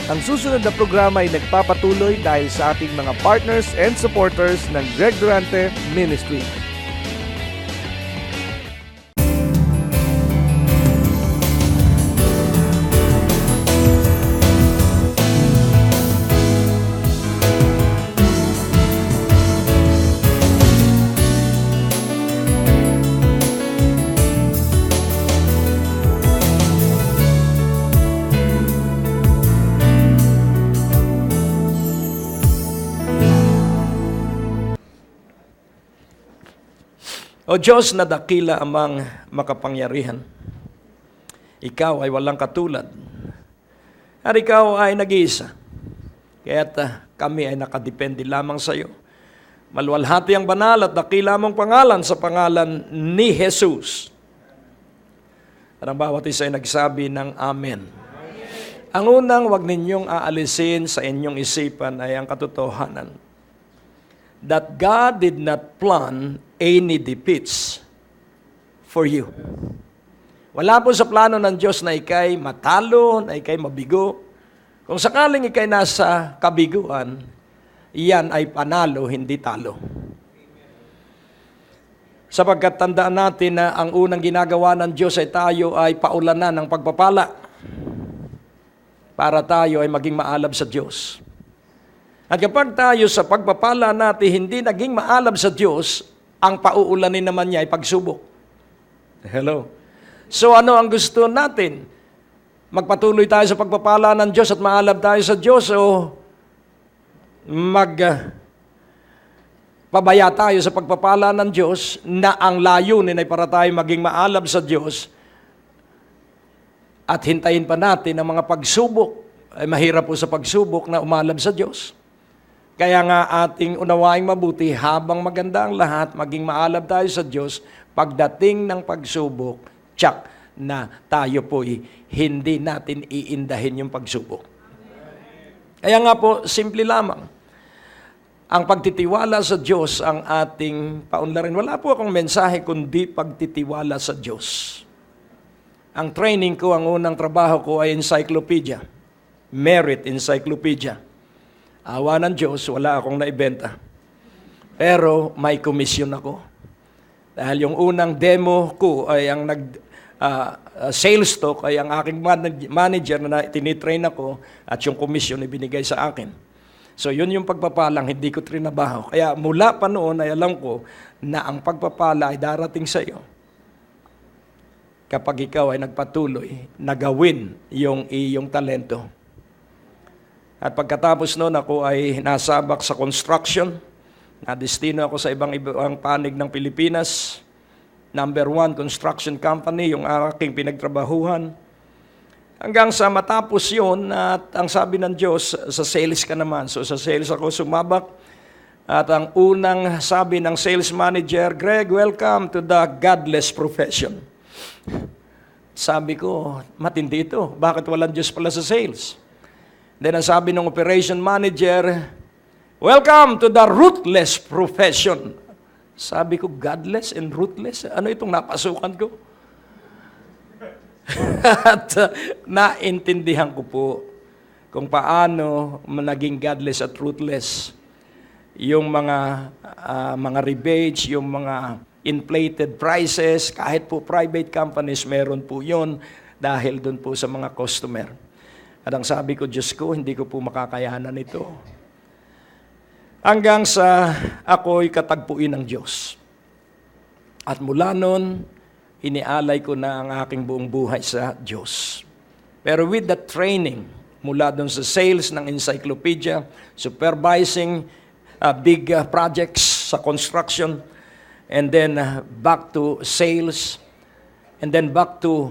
Ang susunod na programa ay nagpapatuloy dahil sa ating mga partners and supporters ng Greg Durante Ministry. O Diyos na dakila amang makapangyarihan, Ikaw ay walang katulad, at Ikaw ay nag-iisa. Kaya't kami ay nakadepende lamang sa iyo. Maluwalhati ang banal at dakila mong pangalan sa pangalan ni Jesus. At ang bawat isa ay nagsabi ng Amen. Ang unang wag ninyong aalisin sa inyong isipan ay ang katotohanan that God did not plan any defeats for you. Wala po sa plano ng Diyos na ikay matalo, na ikay mabigo. Kung sakaling ikay nasa kabiguan, iyan ay panalo, hindi talo. Sapagkat tandaan natin na ang unang ginagawa ng Diyos ay tayo ay paulanan ng pagpapala para tayo ay maging maalab sa Diyos. At kapag tayo sa pagpapala natin hindi naging maalab sa Diyos, ang pauulanin naman niya ay pagsubok. Hello? So ano ang gusto natin? Magpatuloy tayo sa pagpapala ng Diyos at maalab tayo sa Diyos o pabaya tayo sa pagpapala ng Diyos na ang layunin ay para tayo maging maalab sa Diyos at hintayin pa natin ang mga pagsubok. Ay mahirap po sa pagsubok na umalab sa Diyos. Kaya nga ating unawaing mabuti habang maganda ang lahat, maging maalab tayo sa Diyos, pagdating ng pagsubok, tsak na tayo po'y hindi natin iindahin yung pagsubok. Kaya nga po, simple lamang. Ang pagtitiwala sa Diyos ang ating paunlarin. Wala po akong mensahe kundi pagtitiwala sa Diyos. Ang training ko, ang unang trabaho ko ay encyclopedia. Merit Encyclopedia. Awa ng Diyos, wala akong naibenta. Pero may commission ako. Dahil yung unang demo ko ay ang sales talk ay ang aking manager na tinitrain ako at yung commission ibinigay sa akin. So yun yung pagpapalang hindi ko trinabaho. Kaya mula pa noon ay alam ko na ang pagpapala ay darating sa iyo kapag ikaw ay nagpatuloy na gawin yung iyong talento. At pagkatapos noon ako ay nasabak sa construction. Nadestino ako sa ibang panig ng Pilipinas. Number 1 construction company, yung aking pinagtrabahuhan. Hanggang sa matapos yun, at ang sabi ng Diyos, sa sales ka naman. So sa sales ako sumabak. At ang unang sabi ng sales manager, Greg, welcome to the godless profession. Sabi ko, matindi ito. Bakit walang Diyos pala sa sales? Then ang sabi ng operation manager, welcome to the ruthless profession. Sabi ko, godless and ruthless? Ano itong napasukan ko? At naintindihan ko po kung paano naging godless at ruthless. Yung mga rebates, yung mga inflated prices, kahit po private companies, meron po yun dahil dun po sa mga customer. At ang sabi ko, Diyos ko, hindi ko po makakayanan ito. Hanggang sa ako'y katagpuin ng Diyos. At mula nun, inialay ko na ang aking buong buhay sa Diyos. Pero with the training, mula doon sa sales ng encyclopedia, supervising big projects sa construction, and then back to sales, and then back to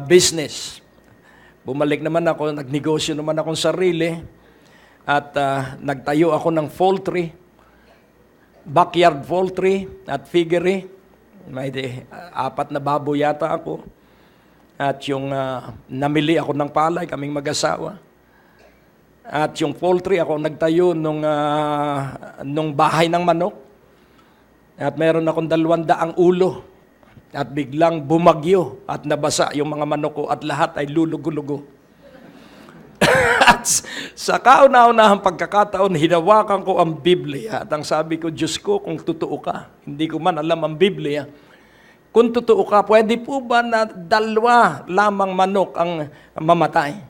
business. Bumalik naman ako, nagnegosyo naman akong sarili, at nagtayo ako ng poultry, backyard poultry at piggery. May 4 na baboy yata ako. At yung namili ako ng palay, kaming mag-asawa. At yung poultry, ako nagtayo nung bahay ng manok. At meron akong 200 ulo. At biglang bumagyo at nabasa yung mga manok ko at lahat ay lulugo-lugo. At At sa kauna-unahang pagkakataon, hinawakan ko ang Biblia. At ang sabi ko, Diyos ko, kung totoo ka, hindi ko man alam ang Biblia, kung totoo ka, pwede po ba na 2 lamang manok ang mamatay?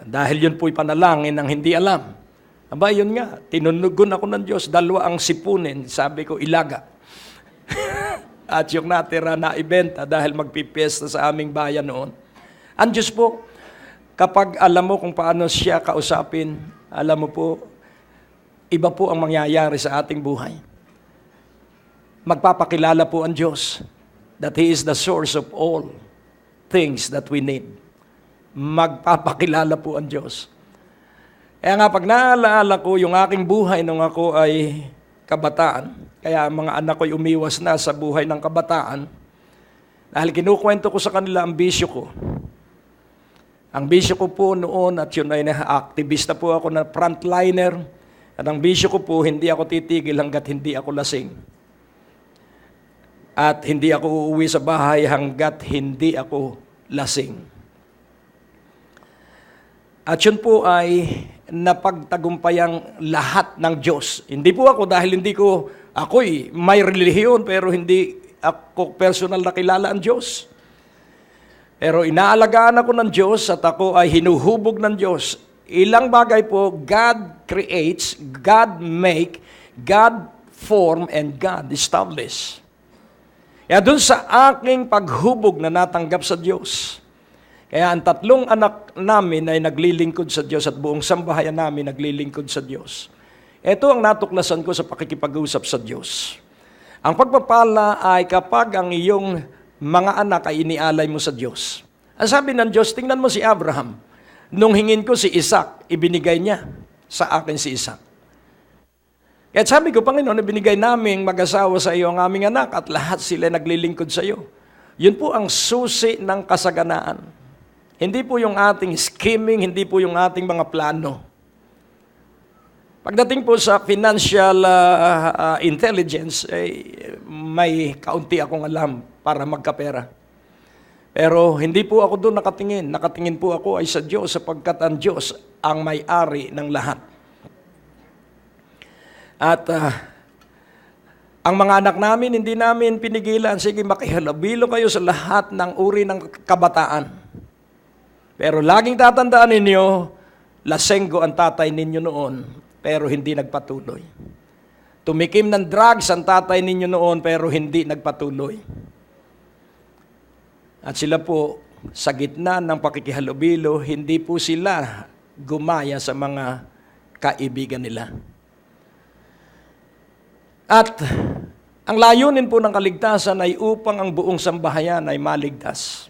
Dahil yun po'y panalangin ng hindi alam. Aba, yun nga, tinunugon ako ng Diyos, 2 ang sipunin, sabi ko, ilaga. At yung natira na ibenta dahil magpipiesta sa aming bayan noon. Ang Diyos po, kapag alam mo kung paano siya kausapin, alam mo po, iba po ang mangyayari sa ating buhay. Magpapakilala po ang Diyos that He is the source of all things that we need. Magpapakilala po ang Diyos. Kaya nga pag naalaala ko yung aking buhay nung ako ay kabataan, kaya ang mga anak ko'y umiwas na sa buhay ng kabataan, dahil kinukwento ko sa kanila ang bisyo ko. Ang bisyo ko po noon, at yun ay aktivista po ako na frontliner, at ang bisyo ko po, hindi ako titigil hanggat hindi ako lasing. At hindi ako uuwi sa bahay hanggat hindi ako lasing. At yun po ay napagtagumpayang lahat ng Diyos. Hindi po ako dahil ako'y may relihiyon pero hindi ako personal na kilala ang Diyos. Pero inaalagaan ako ng Diyos at ako ay hinuhubog ng Diyos. Ilang bagay po, God creates, God make, God form, and God establish. Kaya dun sa aking paghubog na natanggap sa Diyos, kaya ang 3 anak namin ay naglilingkod sa Diyos at buong sambahayan namin naglilingkod sa Diyos. Ito ang natuklasan ko sa pakikipag-usap sa Diyos. Ang pagpapala ay kapag ang iyong mga anak ay inialay mo sa Diyos. Ang sabi ng Diyos, tingnan mo si Abraham. Nung hingin ko si Isaac, ibinigay niya sa akin si Isaac. Kaya sabi ko, Panginoon, ibinigay naming mag-asawa sa iyo ang aming anak at lahat sila naglilingkod sa iyo. Yun po ang susi ng kasaganaan. Hindi po yung ating scheming, hindi po yung ating mga plano. Pagdating po sa financial intelligence, may kaunti akong alam para magkapera. Pero hindi po ako doon nakatingin. Nakatingin po ako ay sa Diyos sapagkat ang Diyos ang may-ari ng lahat. At ang mga anak namin, hindi namin pinigilan. Sige, makihalubilo kayo sa lahat ng uri ng kabataan. Pero laging tatandaan ninyo, lasenggo ang tatay ninyo noon, pero hindi nagpatuloy. Tumikim ng drugs ang tatay ninyo noon, pero hindi nagpatuloy. At sila po, sa gitna ng pakikihalubilo, hindi po sila gumaya sa mga kaibigan nila. At ang layunin po ng kaligtasan ay upang ang buong sambahayan ay maligtas.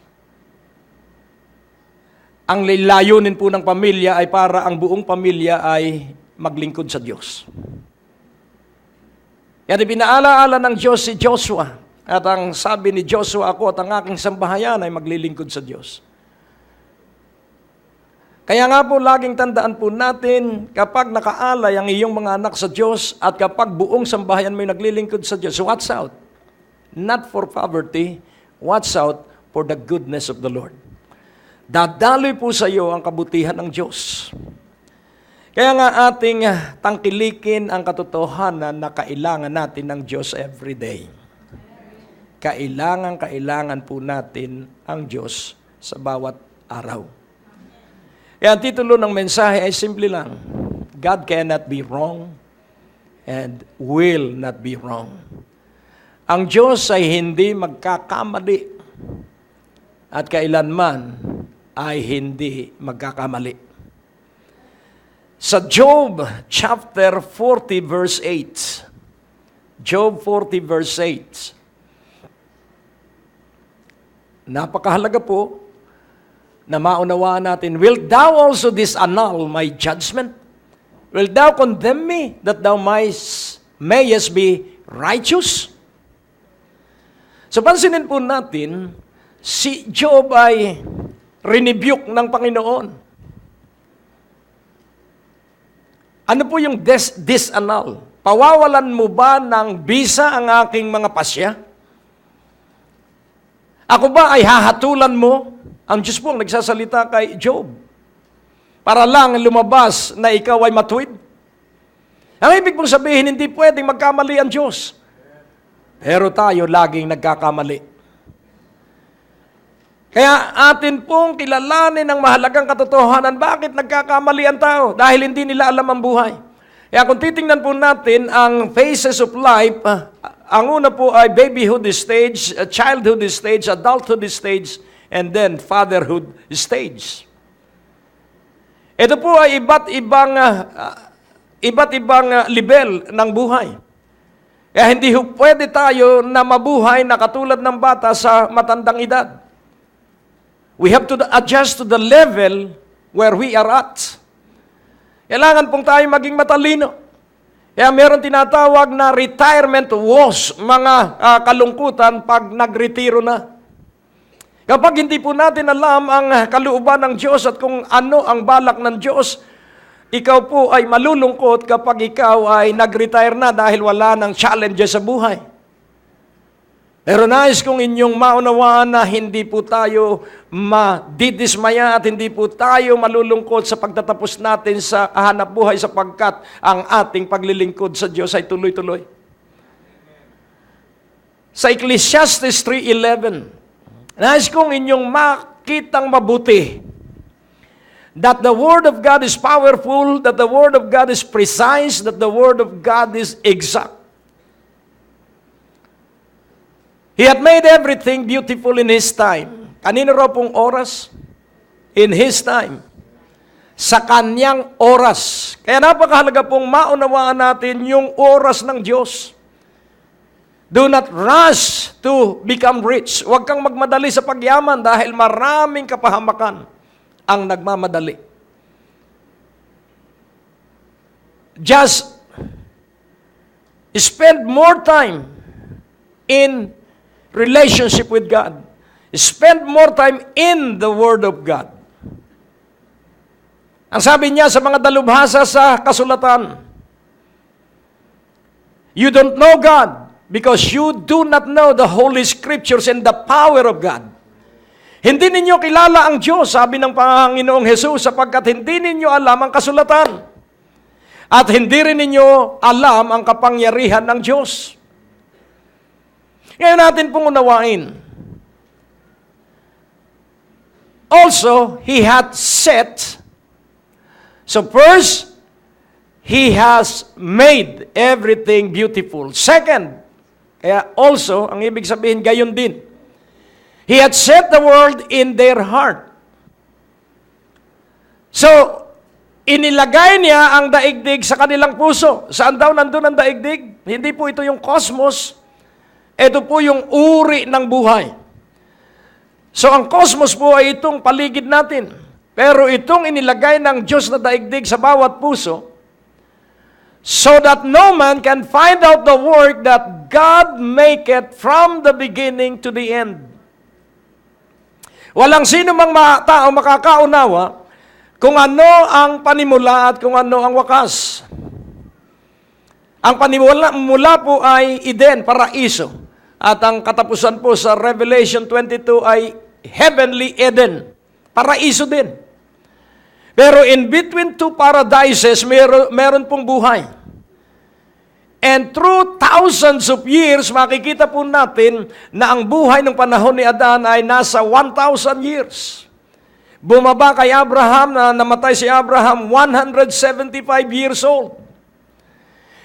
Ang layunin po ng pamilya ay para ang buong pamilya ay maglingkod sa Diyos. Kaya pinaalaala ng Diyos si Joshua. At ang sabi ni Joshua, ako at ang aking sambahayan ay maglilingkod sa Diyos. Kaya nga po, laging tandaan po natin, kapag nakaalay ang iyong mga anak sa Diyos at kapag buong sambahayan mo ay naglilingkod sa Diyos, watch out. Not for poverty, watch out for the goodness of the Lord. Dadaloy po sa iyo ang kabutihan ng Diyos. Kaya nga ating tangkilikin ang katotohanan na kailangan natin ng Diyos every day. Kailangan po natin ang Diyos sa bawat araw. Kaya ang titulo ng mensahe ay simple lang, God cannot be wrong and will not be wrong. Ang Diyos ay hindi magkakamali at kailanman ay hindi magkakamali. Sa Job chapter 40 verse 8, Job 40 verse 8, napakahalaga po na maunawaan natin, wilt thou also disannul my judgment? Wilt thou condemn me that thou mayest be righteous? So pansinin po natin, si Job ay rinibuke ng Panginoon. Ano po yung disannul? Pawawalan mo ba ng bisa ang aking mga pasya? Ako ba ay hahatulan mo? Ang Diyos po ang nagsasalita kay Job. para lang lumabas na ikaw ay matuwid. Ang ibig mong sabihin, hindi pwedeng magkamali ang Diyos. Pero tayo laging nagkakamali. Kaya atin pong kilalanin ang mahalagang katotohanan. Bakit nagkakamali ang tao? Dahil hindi nila alam ang buhay. Kaya kung titingnan po natin ang phases of life, ang una po ay babyhood stage, childhood stage, adulthood stage, and then fatherhood stage. Ito po ay iba't ibang level ng buhay. Kaya hindi pwede tayo na mabuhay na katulad ng bata sa matandang edad. We have to adjust to the level where we are at. Kailangan pong tayo maging matalino. Kaya meron tinatawag na retirement woes, mga kalungkutan pag nagretiro na. Kapag hindi po natin alam ang kalooban ng Diyos at kung ano ang balak ng Diyos, ikaw po ay malulungkot kapag ikaw ay nag-retire na dahil wala ng challenges sa buhay. Pero nais kong inyong maunawaan na hindi po tayo madidismaya at hindi po tayo malulungkot sa pagtatapos natin sa hanap buhay sapagkat ang ating paglilingkod sa Diyos ay tuloy-tuloy. Sa Ecclesiastes 3:11, nais kong inyong makitang mabuti that the Word of God is powerful, that the Word of God is precise, that the Word of God is exact. He had made everything beautiful in His time. Kanino raw pong oras? In His time. Sa Kanyang oras. Kaya napakahalaga pong maunawaan natin yung oras ng Diyos. Do not rush to become rich. Huwag kang magmadali sa pagyaman dahil maraming kapahamakan ang nagmamadali. Just spend more time in relationship with God. Spend more time in the Word of God. Ang sabi niya sa mga dalubhasa sa kasulatan, you don't know God because you do not know the Holy Scriptures and the power of God. Hindi ninyo kilala ang Diyos, sabi ng Panginoong Hesus, sapagkat hindi ninyo alam ang kasulatan. At hindi rin ninyo alam ang kapangyarihan ng Diyos. Ngayon natin pong unawain. Also, He had set. So first, He has made everything beautiful. Second, kaya also, ang ibig sabihin, gayon din. He had set the world in their heart. So, inilagay niya ang daigdig sa kanilang puso. Saan daw nandun ang daigdig? Hindi po ito yung cosmos. Ito po yung uri ng buhay. So, ang cosmos po ay itong paligid natin. Pero itong inilagay ng Diyos na daigdig sa bawat puso, so that no man can find out the work that God maketh from the beginning to the end. Walang sino mang tao makakaunawa kung ano ang panimula at kung ano ang wakas. Ang panimula po ay Eden, paraiso. At ang katapusan po sa Revelation 22 ay heavenly Eden, paraiso din. Pero in between two paradises, meron pong buhay. And through thousands of years, makikita po natin na ang buhay ng panahon ni Adan ay nasa 1,000 years. Bumaba kay Abraham, na namatay si Abraham, 175 years old.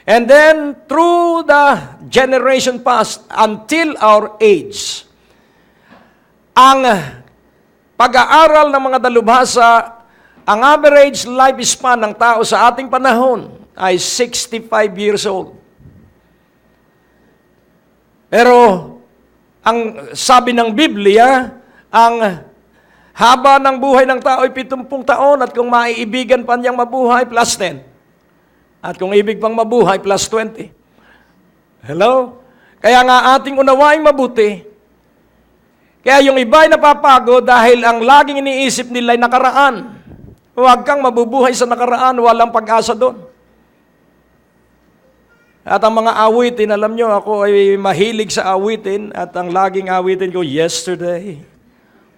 And then, through the generation past, until our age, ang pag-aaral ng mga dalubhasa, ang average lifespan ng tao sa ating panahon ay 65 years old. Pero, ang sabi ng Biblia, ang haba ng buhay ng tao ay 70 taon at kung maiibigan pa niyang mabuhay, plus 10. At kung ibig pang mabuhay, plus 20. Hello? Kaya nga ating unawaing mabuti. Kaya yung iba ay napapagod dahil ang laging iniisip nila ay nakaraan. Huwag kang mabubuhay sa nakaraan, walang pag-asa doon. At ang mga awitin, alam nyo, ako ay mahilig sa awitin at ang laging awitin ko, yesterday,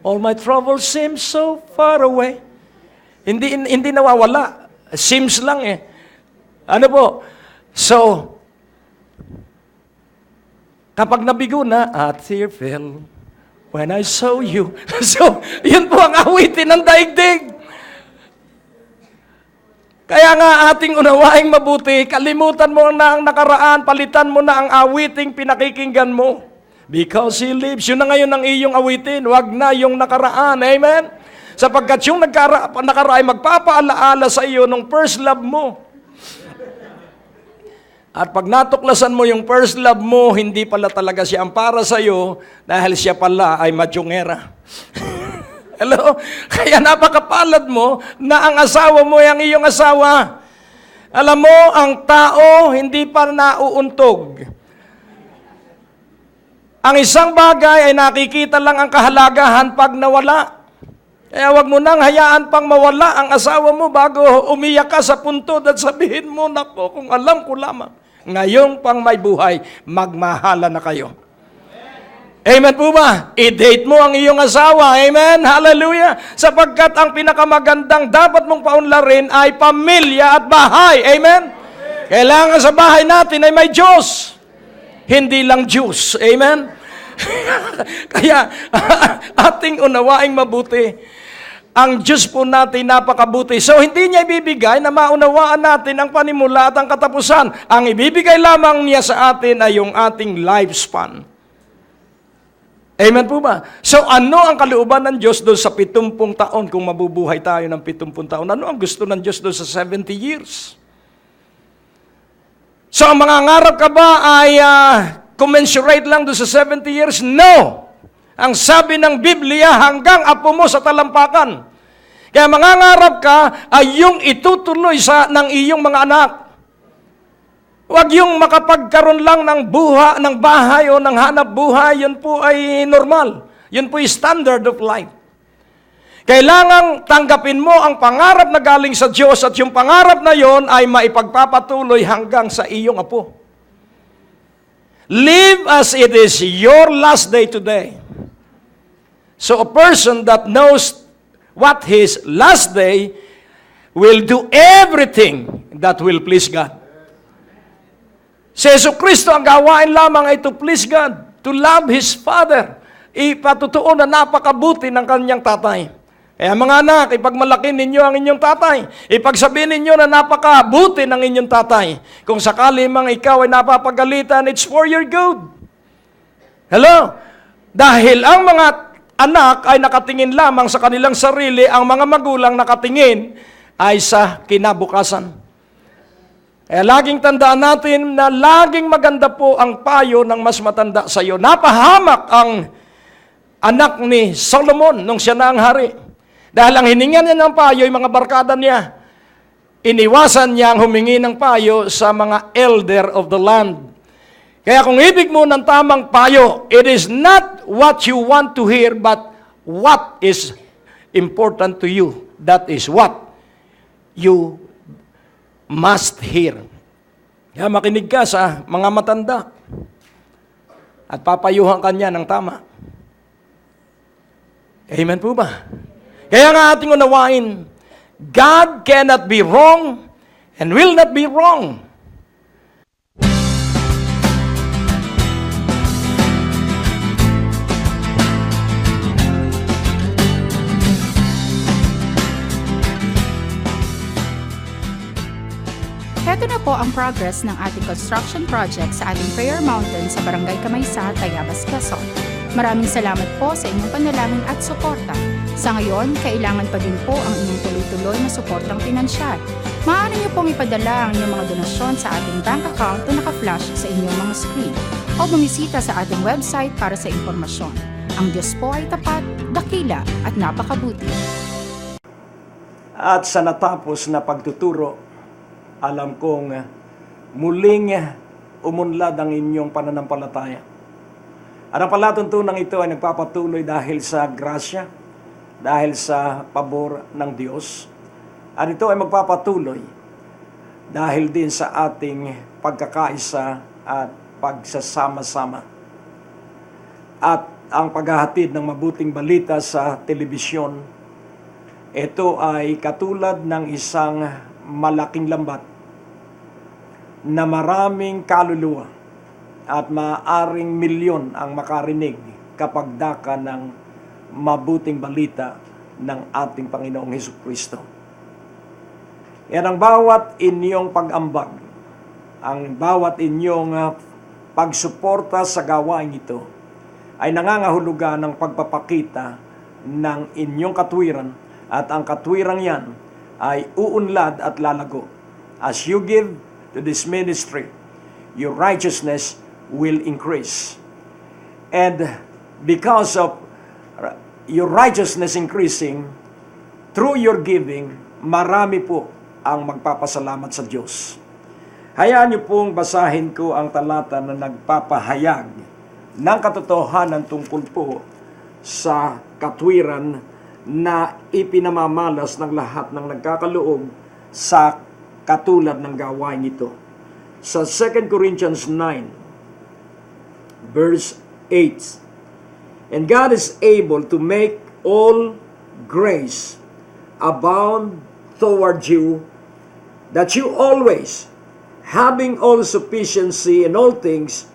all my troubles seem so far away. Hindi nawawala. Seems lang eh. Ano po? So, kapag nabigo na, a tear fell when I saw you. So, yun po ang awitin ng daigdig. Kaya nga ating unawaing mabuti, kalimutan mo na ang nakaraan, palitan mo na ang awiting pinakikinggan mo. Because He lives. Yun na ngayon ang iyong awitin, wag na yung nakaraan. Amen? Sapagkat yung nakaraan magpapaalaala sa iyo nung first love mo. At pag natuklasan mo yung first love mo, hindi pala talaga siya ang para sa iyo dahil siya pala ay madyongera. Hello? Kaya napakapalad mo na ang asawa mo ay ang iyong asawa. Alam mo, ang tao hindi pa nauuntog. Ang isang bagay ay nakikita lang ang kahalagahan pag nawala. Kaya wag mo nang hayaan pang mawala ang asawa mo bago umiyak ka sa puntod at sabihin mo, nako, kung alam ko lamang. Ngayong pang may buhay, magmahala na kayo. Amen po ba? I-date mo ang iyong asawa. Amen? Hallelujah. Sapagkat ang pinakamagandang dapat mong paunlarin ay pamilya at bahay. Amen? Kailangan sa bahay natin ay may Diyos. Hindi lang Diyos. Amen? Kaya ating unawaing mabuti. Ang Diyos po natin napakabuti. So hindi niya ibibigay na maunawaan natin ang panimula at ang katapusan. Ang ibibigay lamang niya sa atin ay yung ating lifespan. Amen po ba? So ano ang kalooban ng Diyos doon sa 70 taon kung mabubuhay tayo ng 70 taon? Ano ang gusto ng Diyos doon sa 70 years? So ang mga ngarap ka ba ay commensurate lang doon sa 70 years? No! Ang sabi ng Biblia, hanggang apo mo sa talampakan. Kaya mangangarap ka ay yung itutuloy ng iyong mga anak. Huwag yung makapagkaroon lang ng bahay o ng hanap buhay, yun po ay normal. Yun po ay standard of life. Kailangang tanggapin mo ang pangarap na galing sa Diyos at yung pangarap na yon ay maipagpapatuloy hanggang sa iyong apo. Live as it is your last day today. So a person that knows what his last day will do everything that will please God. Si Jesucristo ang gawain lamang ay to please God, to love His Father. Ipatutuo na napakabuti ng kanyang tatay. Kaya mga anak, ipagmalaki ninyo ang inyong tatay. Ipagsabihin ninyo na napakabuti ng inyong tatay. Kung sakali mang ikaw ay napapagalitan, it's for your good. Hello? Dahil ang mga anak ay nakatingin lamang sa kanilang sarili, ang mga magulang nakatingin ay sa kinabukasan. Kaya laging tandaan natin na laging maganda po ang payo ng mas matanda sa iyo. Napahamak ang anak ni Solomon nung siya na ang hari. Dahil ang hiningan niya ng payo, yung mga barkada niya, iniwasan niya ang humingi ng payo sa mga elder of the land. Kaya kung ibig mo ng tamang payo, it is not what you want to hear, but what is important to you. That is what you must hear. Kaya makinig ka sa mga matanda at papayuhan kanya ng tama. Amen po ba? Kaya nga ating unawain, God cannot be wrong and will not be wrong. Heto na po ang progress ng ating construction project sa ating Prayer Mountain sa Barangay Kamaysa, Tayabas, Quezon. Maraming salamat po sa inyong panalangin at suporta. Sa ngayon, kailangan pa din po ang inyong tuloy-tuloy na suportang pinansyal. Maaari niyo pong ipadala ang inyong mga donasyon sa ating bank account na naka-flash sa inyong mga screen o bumisita sa ating website para sa impormasyon. Ang Diyos po ay tapat, dakila at napakabuti. At sa natapos na pagtuturo, alam kong muling umunlad ang inyong pananampalataya. At ang palatuntunan ito ay nagpapatuloy dahil sa grasya, dahil sa pabor ng Diyos. At ito ay magpapatuloy dahil din sa ating pagkakaisa at pagsasama-sama. At ang paghahatid ng mabuting balita sa telebisyon, Ito ay katulad ng isang malaking lambat na maraming kaluluwa at maaaring milyon ang makarinig kapag daka ng mabuting balita ng ating Panginoong Hesukristo. Yan ang bawat inyong pag-ambag, ang bawat inyong pagsuporta sa gawain ito ay nangangahulugan ng pagpapakita ng inyong katwiran, at ang katwiran yan ay uunlad at lalago. As you give to this ministry, your righteousness will increase. And because of your righteousness increasing, through your giving, marami po ang magpapasalamat sa Diyos. Hayaan niyo pong basahin ko ang talata na nagpapahayag ng katotohanan tungkol po sa katwiran na ipinamamalas ng lahat ng nagkakaloob sa katulad ng gawain ito. Sa 2 Corinthians 9, verse 8, "And God is able to make all grace abound toward you, that you always, having all sufficiency in all things,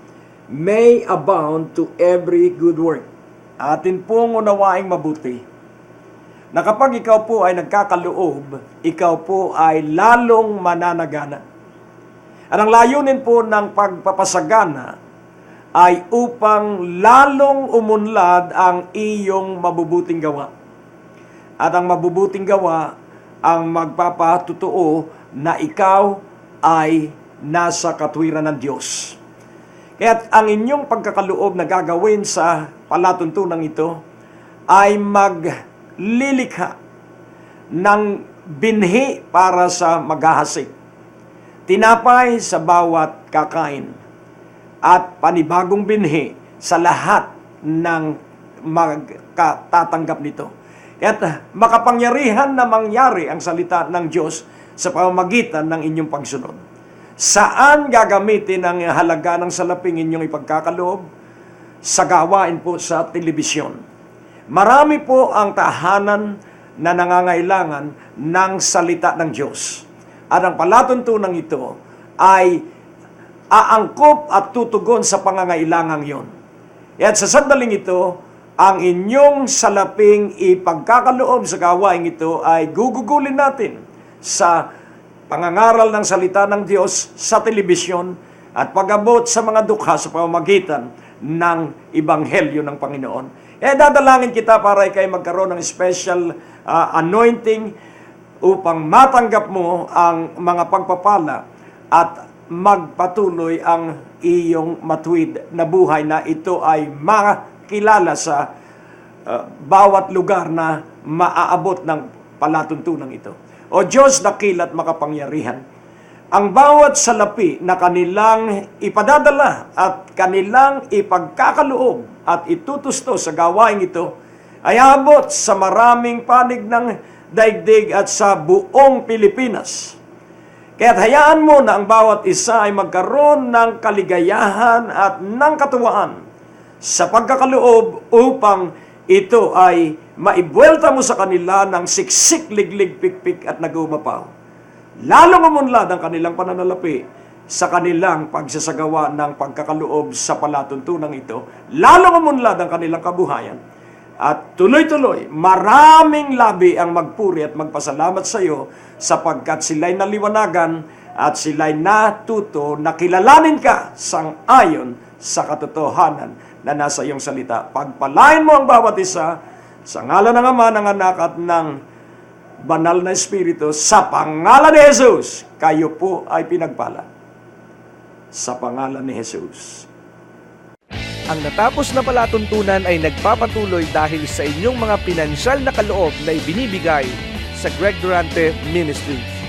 may abound to every good work." Atin pong unawaing mabuti na kapag ikaw po ay nagkakaloob, ikaw po ay lalong mananagana. At ang layunin po ng pagpapasagana ay upang lalong umunlad ang iyong mabubuting gawa. At ang mabubuting gawa ang magpapatutuo na ikaw ay nasa katwiran ng Diyos. Kaya ang inyong pagkakaloob na gagawin sa palatuntunan ito ay maglilikha ng binhi para sa maghahasik, tinapay sa bawat kakain, at panibagong binhi sa lahat ng magkatatanggap nito. At makapangyarihan na mangyari ang salita ng Diyos sa pamamagitan ng inyong pagsunod. Saan gagamitin ang halaga ng salaping inyong ipagkakaloob? Sa gawain po sa telebisyon. Marami po ang tahanan na nangangailangan ng salita ng Diyos. At ang palatuntunan ito ay aangkop at tutugon sa pangangailangang yon. At sa sandaling ito, ang inyong salaping ipagkakaloob sa gawain ito ay gugugulin natin sa pangangaral ng salita ng Diyos sa telebisyon at pag-abot sa mga dukha sa pamamagitan ng Ebanghelyo ng Panginoon. Dadalangin kita para ikay magkaroon ng special anointing upang matanggap mo ang mga pagpapala at magpatuloy ang iyong matuwid na buhay na ito ay makilala sa bawat lugar na maaabot ng palatuntunan ito. O Diyos, dakilat makapangyarihan, ang bawat salapi na kanilang ipadadala at kanilang ipagkakaloob at itutusto sa gawain ito ay abot sa maraming panig ng daigdig at sa buong Pilipinas. Kaya't hayaan mo na ang bawat isa ay magkaroon ng kaligayahan at ng katuwaan sa pagkakaloob upang ito ay maibuelta mo sa kanila ng siksik, liglig, pikpik at nagumapaw. Lalong umunlad ang kanilang pananalapi sa kanilang pagsasagawa ng pagkakaloob sa palatuntunan ito. Lalong umunlad ang kanilang kabuhayan. At tuloy-tuloy, maraming labi ang magpuri at magpasalamat sa iyo sapagkat sila'y naliwanagan at sila'y natuto na kilalanin ka sang-ayon sa katotohanan na nasa iyong salita. Pagpalain mo ang bawat isa sa ngalan ng Ama, ng Anak at ng Banal na Espiritu, sa pangalan ni Jesus, kayo po ay pinagpala. Sa pangalan ni Jesus. Ang natapos na palatuntunan ay nagpapatuloy dahil sa inyong mga pinansyal na kaloob na ibinibigay sa Greg Durante Ministries.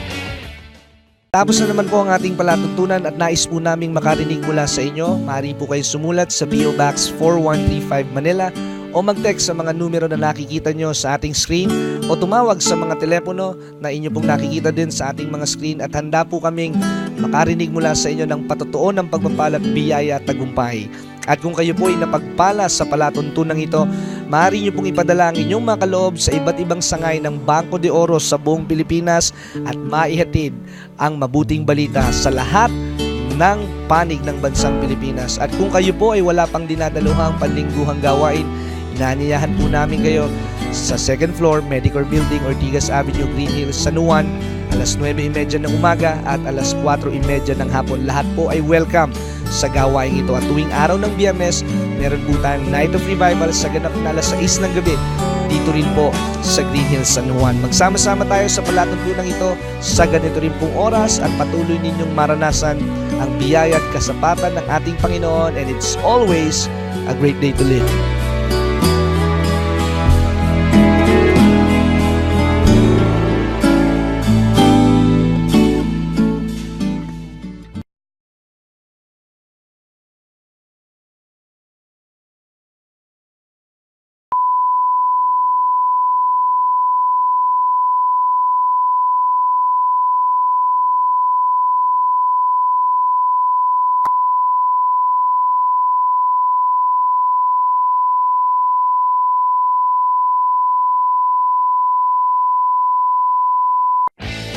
Tapos na naman po ang ating palatuntunan at nais po naming makarinig mula sa inyo. Maaari po kayo sumulat sa PO Box 4135 Manila o mag-text sa mga numero na nakikita nyo sa ating screen o tumawag sa mga telepono na inyo pong nakikita din sa ating mga screen at handa po kaming makarinig mula sa inyo ng patotoo ng pagpapala at biyaya at tagumpay. At kung kayo po ay napagpala sa palatuntunan ito, maaari nyo pong ipadala ang inyong mga kaloob sa iba't ibang sangay ng Bangko de Oro sa buong Pilipinas at maihatid ang mabuting balita sa lahat ng panig ng bansang Pilipinas. At kung kayo po ay wala pang dinadaluhang panlingguhang gawain, inaanyayahan po namin kayo sa second floor, Medicare Building, Ortigas Avenue, Green Hills, San Juan, alas 9:30 ng umaga at alas 4:30 ng hapon. Lahat po ay welcome sa gawain ito. At tuwing araw ng Biyernes, meron po tayong Night of Revival sa ganap na alas 6 ng gabi dito rin po sa Green Hills, San Juan. Magsama-sama tayo sa palatuntunan ito sa ganito rin pong oras at patuloy ninyong maranasan ang biyaya at kasapatan ng ating Panginoon, and it's always a great day to live.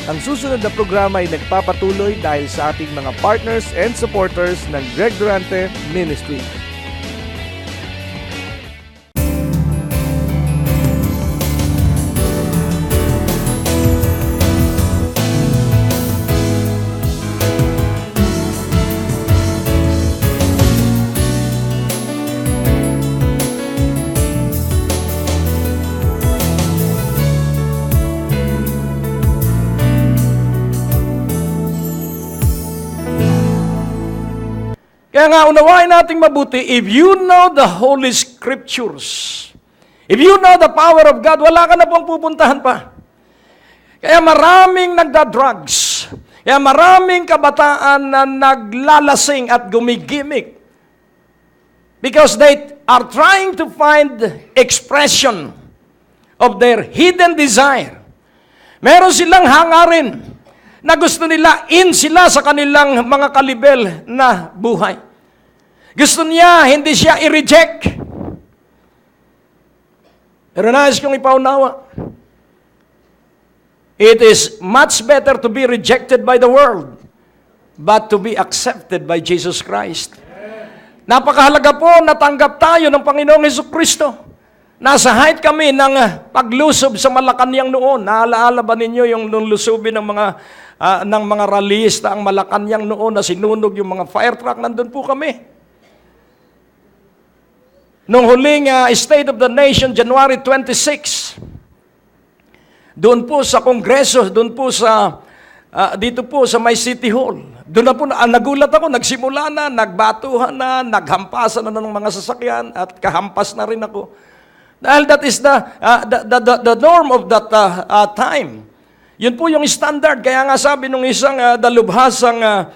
Ang susunod na programa ay nagpapatuloy dahil sa ating mga partners and supporters ng Greg Durante Ministry. Kaya nga, unawain nating mabuti, if you know the Holy Scriptures, if you know the power of God, wala ka na pong pupuntahan pa. Kaya maraming nagda-drugs. Kaya maraming kabataan na naglalasing at gumigimik. Because they are trying to find expression of their hidden desire. Meron silang hangarin na gusto nila in sila sa kanilang mga kalibel na buhay. Gusto niya, hindi siya i-reject. Pero nais kong ipaunawa, it is much better to be rejected by the world, but to be accepted by Jesus Christ. Napakahalaga po natanggap tayo ng Panginoong Jesucristo. Nasa height kami ng paglusob sa Malacanang noon. Naalaala ba ninyo yung lulusubin ng mga rallyista ang Malacanang noon na sinunog yung mga fire truck? Nandun po kami. Nung huling State of the Nation, January 26, doon po sa Kongreso, doon po sa, dito po sa may City Hall, doon na po, nagulat ako, nagsimula na, nagbatuhan na, naghampasan na ng mga sasakyan, at kahampas na rin ako. Dahil that is the norm of that time. Yun po yung standard. Kaya nga sabi nung isang dalubhasang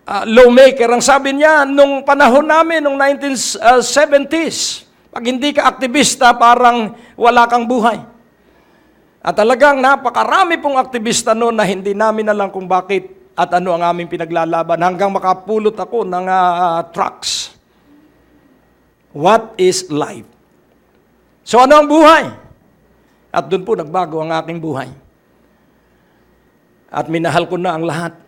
lawmaker, ang sabi niya, nung panahon namin, nung 1970s, pag hindi ka aktivista, parang wala kang buhay. At talagang napakarami pong aktivista noon na hindi namin alam kung bakit at ano ang aming pinaglalaban hanggang makapulot ako ng trucks. What is life? So ano ang buhay? At doon po nagbago ang aking buhay. At minahal ko na ang lahat.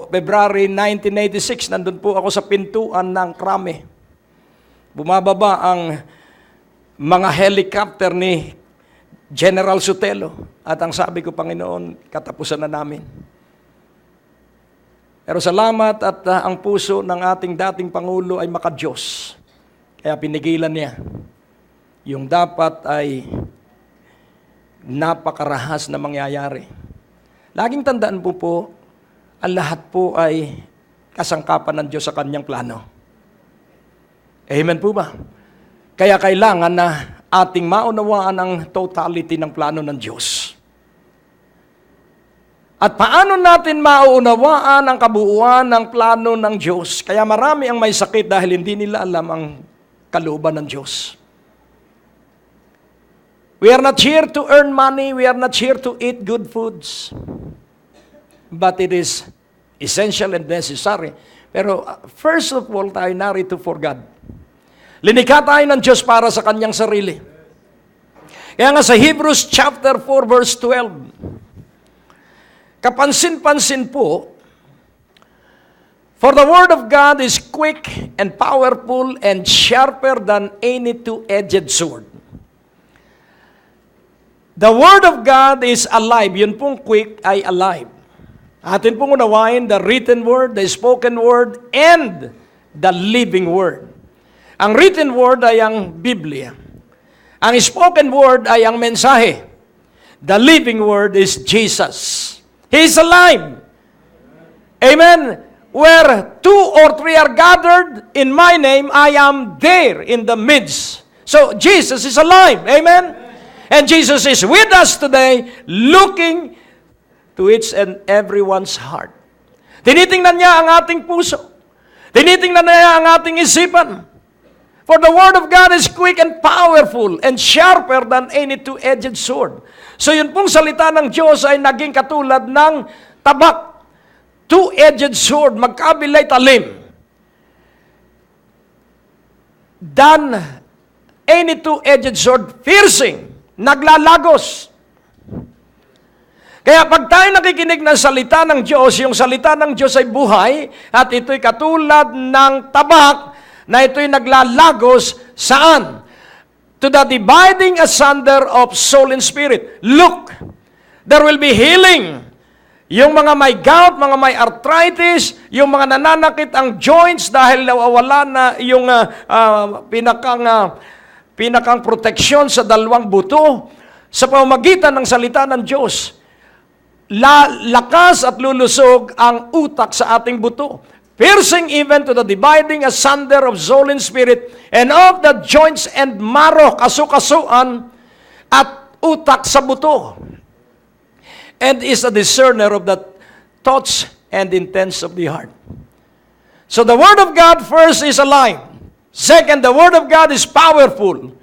February 1986, nandun po ako sa pintuan ng Krame. Bumababa ang mga helicopter ni General Sotelo. At ang sabi ko, Panginoon, katapusan na namin. Pero salamat at ang puso ng ating dating Pangulo ay maka-Diyos. Kaya pinigilan niya. Yung dapat ay napakarahas na mangyayari. Laging tandaan po, ang lahat po ay kasangkapan ng Diyos sa kanyang plano. Amen po ba? Kaya kailangan na ating maunawaan ang totality ng plano ng Diyos. At paano natin mauunawaan ang kabuuan ng plano ng Diyos? Kaya marami ang may sakit dahil hindi nila alam ang kalooban ng Diyos. We are not here to earn money. We are not here to eat good foods. But it is essential and necessary. Pero first of all, tayo narito for God. Linikha tayo ng Diyos para sa kanyang sarili. Kaya nga sa Hebrews chapter 4 verse 12, kapansin-pansin po, for the word of God is quick and powerful and sharper than any two-edged sword. The word of God is alive. Yun pong quick ay alive. Atin pong unawain the written word, the spoken word, and the living word. Ang written word ay ang Biblia. Ang spoken word ay ang mensahe. The living word is Jesus. He is alive. Amen. Where 2 or 3 are gathered in my name, I am there in the midst. So Jesus is alive. Amen. And Jesus is with us today, looking to each and everyone's heart. Tinitingnan niya ang ating puso. Tinitingnan niya ang ating isipan. For the word of God is quick and powerful and sharper than any two-edged sword. So yun pong salita ng Diyos ay naging katulad ng tabak. Two-edged sword, magkabilay talim. Than any two-edged sword, piercing, naglalagos. Kaya pag tayo nakikinig ng salita ng Diyos, yung salita ng Diyos ay buhay, at ito'y katulad ng tabak, na ito'y naglalagos saan? To the dividing asunder of soul and spirit. Look, there will be healing. Yung mga may gout, mga may arthritis, yung mga nananakit ang joints dahil nawawala na yung pinakang proteksyon sa dalawang buto, sa pamamagitan ng salita ng Diyos, lakas at lulusog ang utak sa ating buto. Piercing even to the dividing asunder of soul and spirit, and of the joints and marrow, kasukasuan at utak sa buto. And is a discerner of the thoughts and intents of the heart. So the Word of God first is alive. Second, the Word of God is powerful.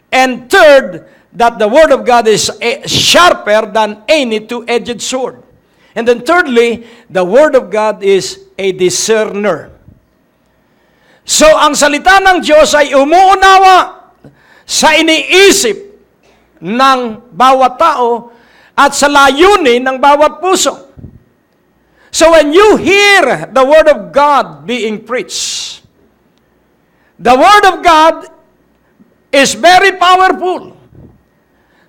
And third, that the Word of God is sharper than any two-edged sword. And then thirdly, the Word of God is a discerner. So ang salita ng Diyos ay umuunawa sa iniisip ng bawat tao at sa layunin ng bawat puso. So when you hear the Word of God being preached, the Word of God is very powerful.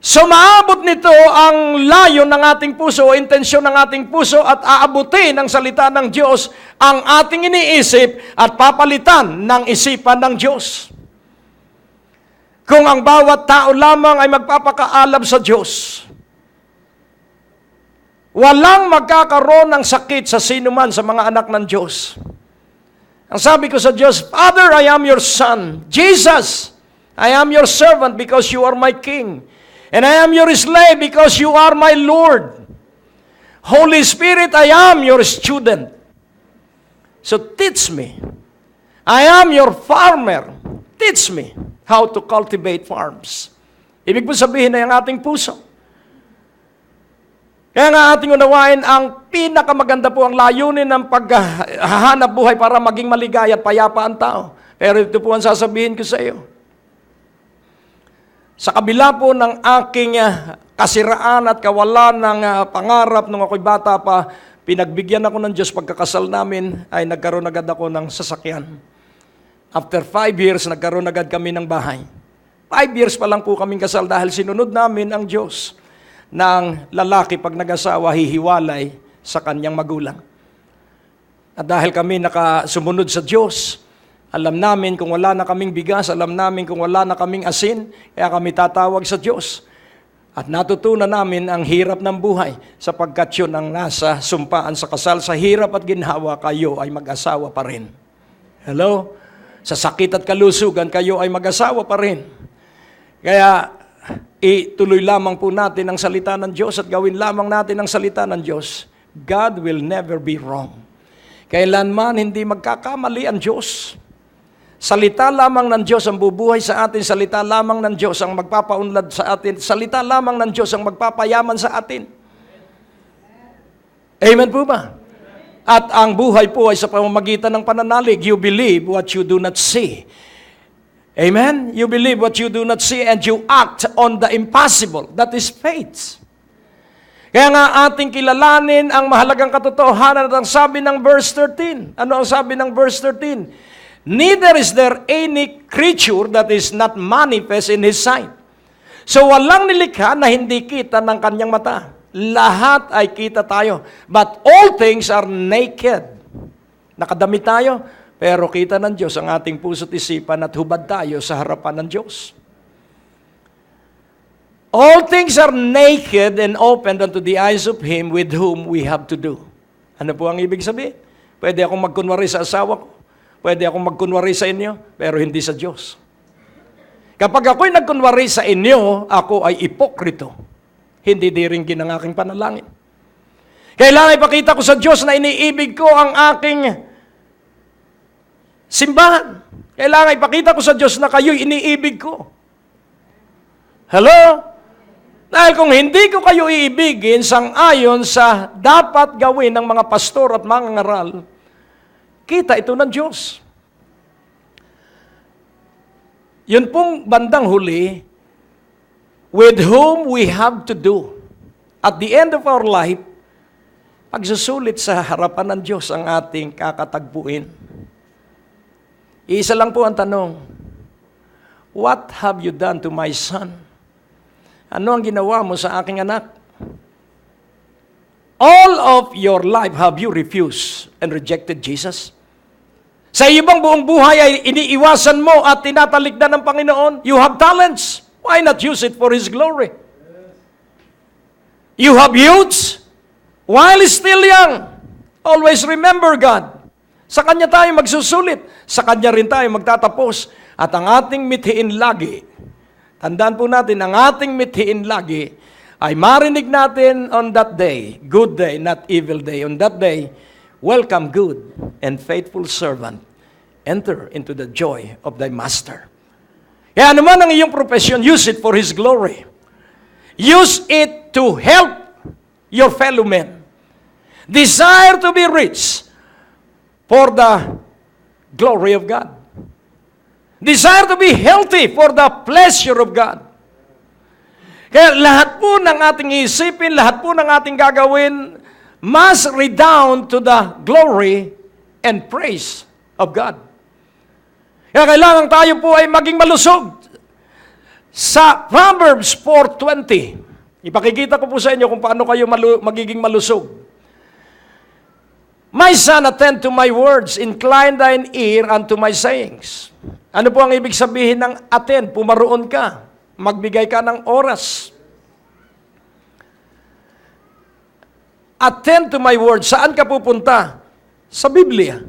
So maabot nito ang layo ng ating puso, intensyon ng ating puso, at aabutin ng salita ng Diyos ang ating iniisip at papalitan ng isipan ng Diyos. Kung ang bawat tao lamang ay magpapakaalab sa Diyos, walang magkakaroon ng sakit sa sinuman sa mga anak ng Diyos. Ang sabi ko sa Diyos, Father, I am your son. Jesus, I am your servant because you are my king. And I am your slave because you are my Lord. Holy Spirit, I am your student. So teach me. I am your farmer. Teach me how to cultivate farms. Ibig po sabihin na yung ating puso. Kaya nga ating unawain, ang pinakamaganda po ang layunin ng paghahanap buhay para maging maligaya at payapa ang tao. Pero ito po ang sasabihin ko sa iyo. Sa kabila po ng aking kasiraan at kawalan ng pangarap nung ako'y bata pa, pinagbigyan ako ng Diyos pagkakasal namin, ay nagkaroon agad ako ng sasakyan. After 5 years, nagkaroon agad kami ng bahay. 5 years pa lang po kaming kasal dahil sinunod namin ang Diyos ng lalaki pag nag-asawa, hihiwalay sa kanyang magulang. At dahil kami nakasumunod sa Diyos, alam namin kung wala na kaming bigas, alam namin kung wala na kaming asin, kaya kami tatawag sa Diyos. At natutunan namin ang hirap ng buhay sapagkat yun ang nasa sumpaan sa kasal. Sa hirap at ginhawa, kayo ay mag-asawa pa rin. Hello? Sa sakit at kalusugan, kayo ay mag-asawa pa rin. Kaya ituloy lamang po natin ang salita ng Diyos at gawin lamang natin ang salita ng Diyos. God will never be wrong. Kailanman hindi magkakamali ang Diyos. Salita lamang ng Diyos ang bubuhay sa atin. Salita lamang ng Diyos ang magpapaunlad sa atin. Salita lamang ng Diyos ang magpapayaman sa atin. Amen po ba? At ang buhay po ay sa pamamagitan ng pananalig. You believe what you do not see. Amen? You believe what you do not see and you act on the impossible. That is faith. Kaya nga ating kilalanin ang mahalagang katotohanan at ang sabi ng verse 13. Ano ang sabi ng verse 13? Neither is there any creature that is not manifest in His sight. So walang nilikha na hindi kita ng kanyang mata. Lahat ay kita tayo. But all things are naked. Nakadamit tayo, pero kita ng Diyos ang ating puso't isipan at hubad tayo sa harapan ng Diyos. All things are naked and opened unto the eyes of Him with whom we have to do. Ano po ang ibig sabihin? Pwede akong magkunwari sa asawa ko. Pwede akong magkunwari sa inyo, pero hindi sa Diyos. Kapag ako'y nagkunwari sa inyo, ako ay ipokrito. Hindi diringgin ang aking panalangin. Kailangan ipakita ko sa Diyos na iniibig ko ang aking simbahan. Kailangan ipakita ko sa Diyos na kayo'y iniibig ko. Hello? Dahil kung hindi ko kayo iibigin sang-ayon sa dapat gawin ng mga pastor at mga ngaral, kita ito ng Diyos. Yun pong bandang huli, with whom we have to do. At the end of our life, pagsusulit sa harapan ng Diyos ang ating kakatagpuin. Isa lang po ang tanong, what have you done to my son? Ano ang ginawa mo sa aking anak? All of your life have you refused and rejected Jesus? Sa iyo bang buong buhay ay iniiwasan mo at tinatalikdan ng Panginoon? You have talents. Why not use it for His glory? You have youths. While still young, always remember God. Sa Kanya tayo magsusulit. Sa Kanya rin tayo magtatapos. At ang ating mithiin lagi, tandaan po natin, ang ating mithiin lagi ay marinig natin on that day, good day, not evil day. On that day, welcome, good and faithful servant. Enter into the joy of thy master. Kaya naman ang iyong profession, use it for His glory. Use it to help your fellow men. Desire to be rich for the glory of God. Desire to be healthy for the pleasure of God. Kaya lahat po ng ating isipin, lahat po ng ating gagawin, must redound to the glory and praise of God. Kaya kailangan tayo po ay maging malusog. Sa Proverbs 4:20, ipakikita ko po sa inyo kung paano kayo magiging malusog. My son, attend to my words, incline thine ear unto my sayings. Ano po ang ibig sabihin ng attend? Pumaroon ka, magbigay ka ng oras. Attend to my words. Saan ka pupunta? Sa Biblia.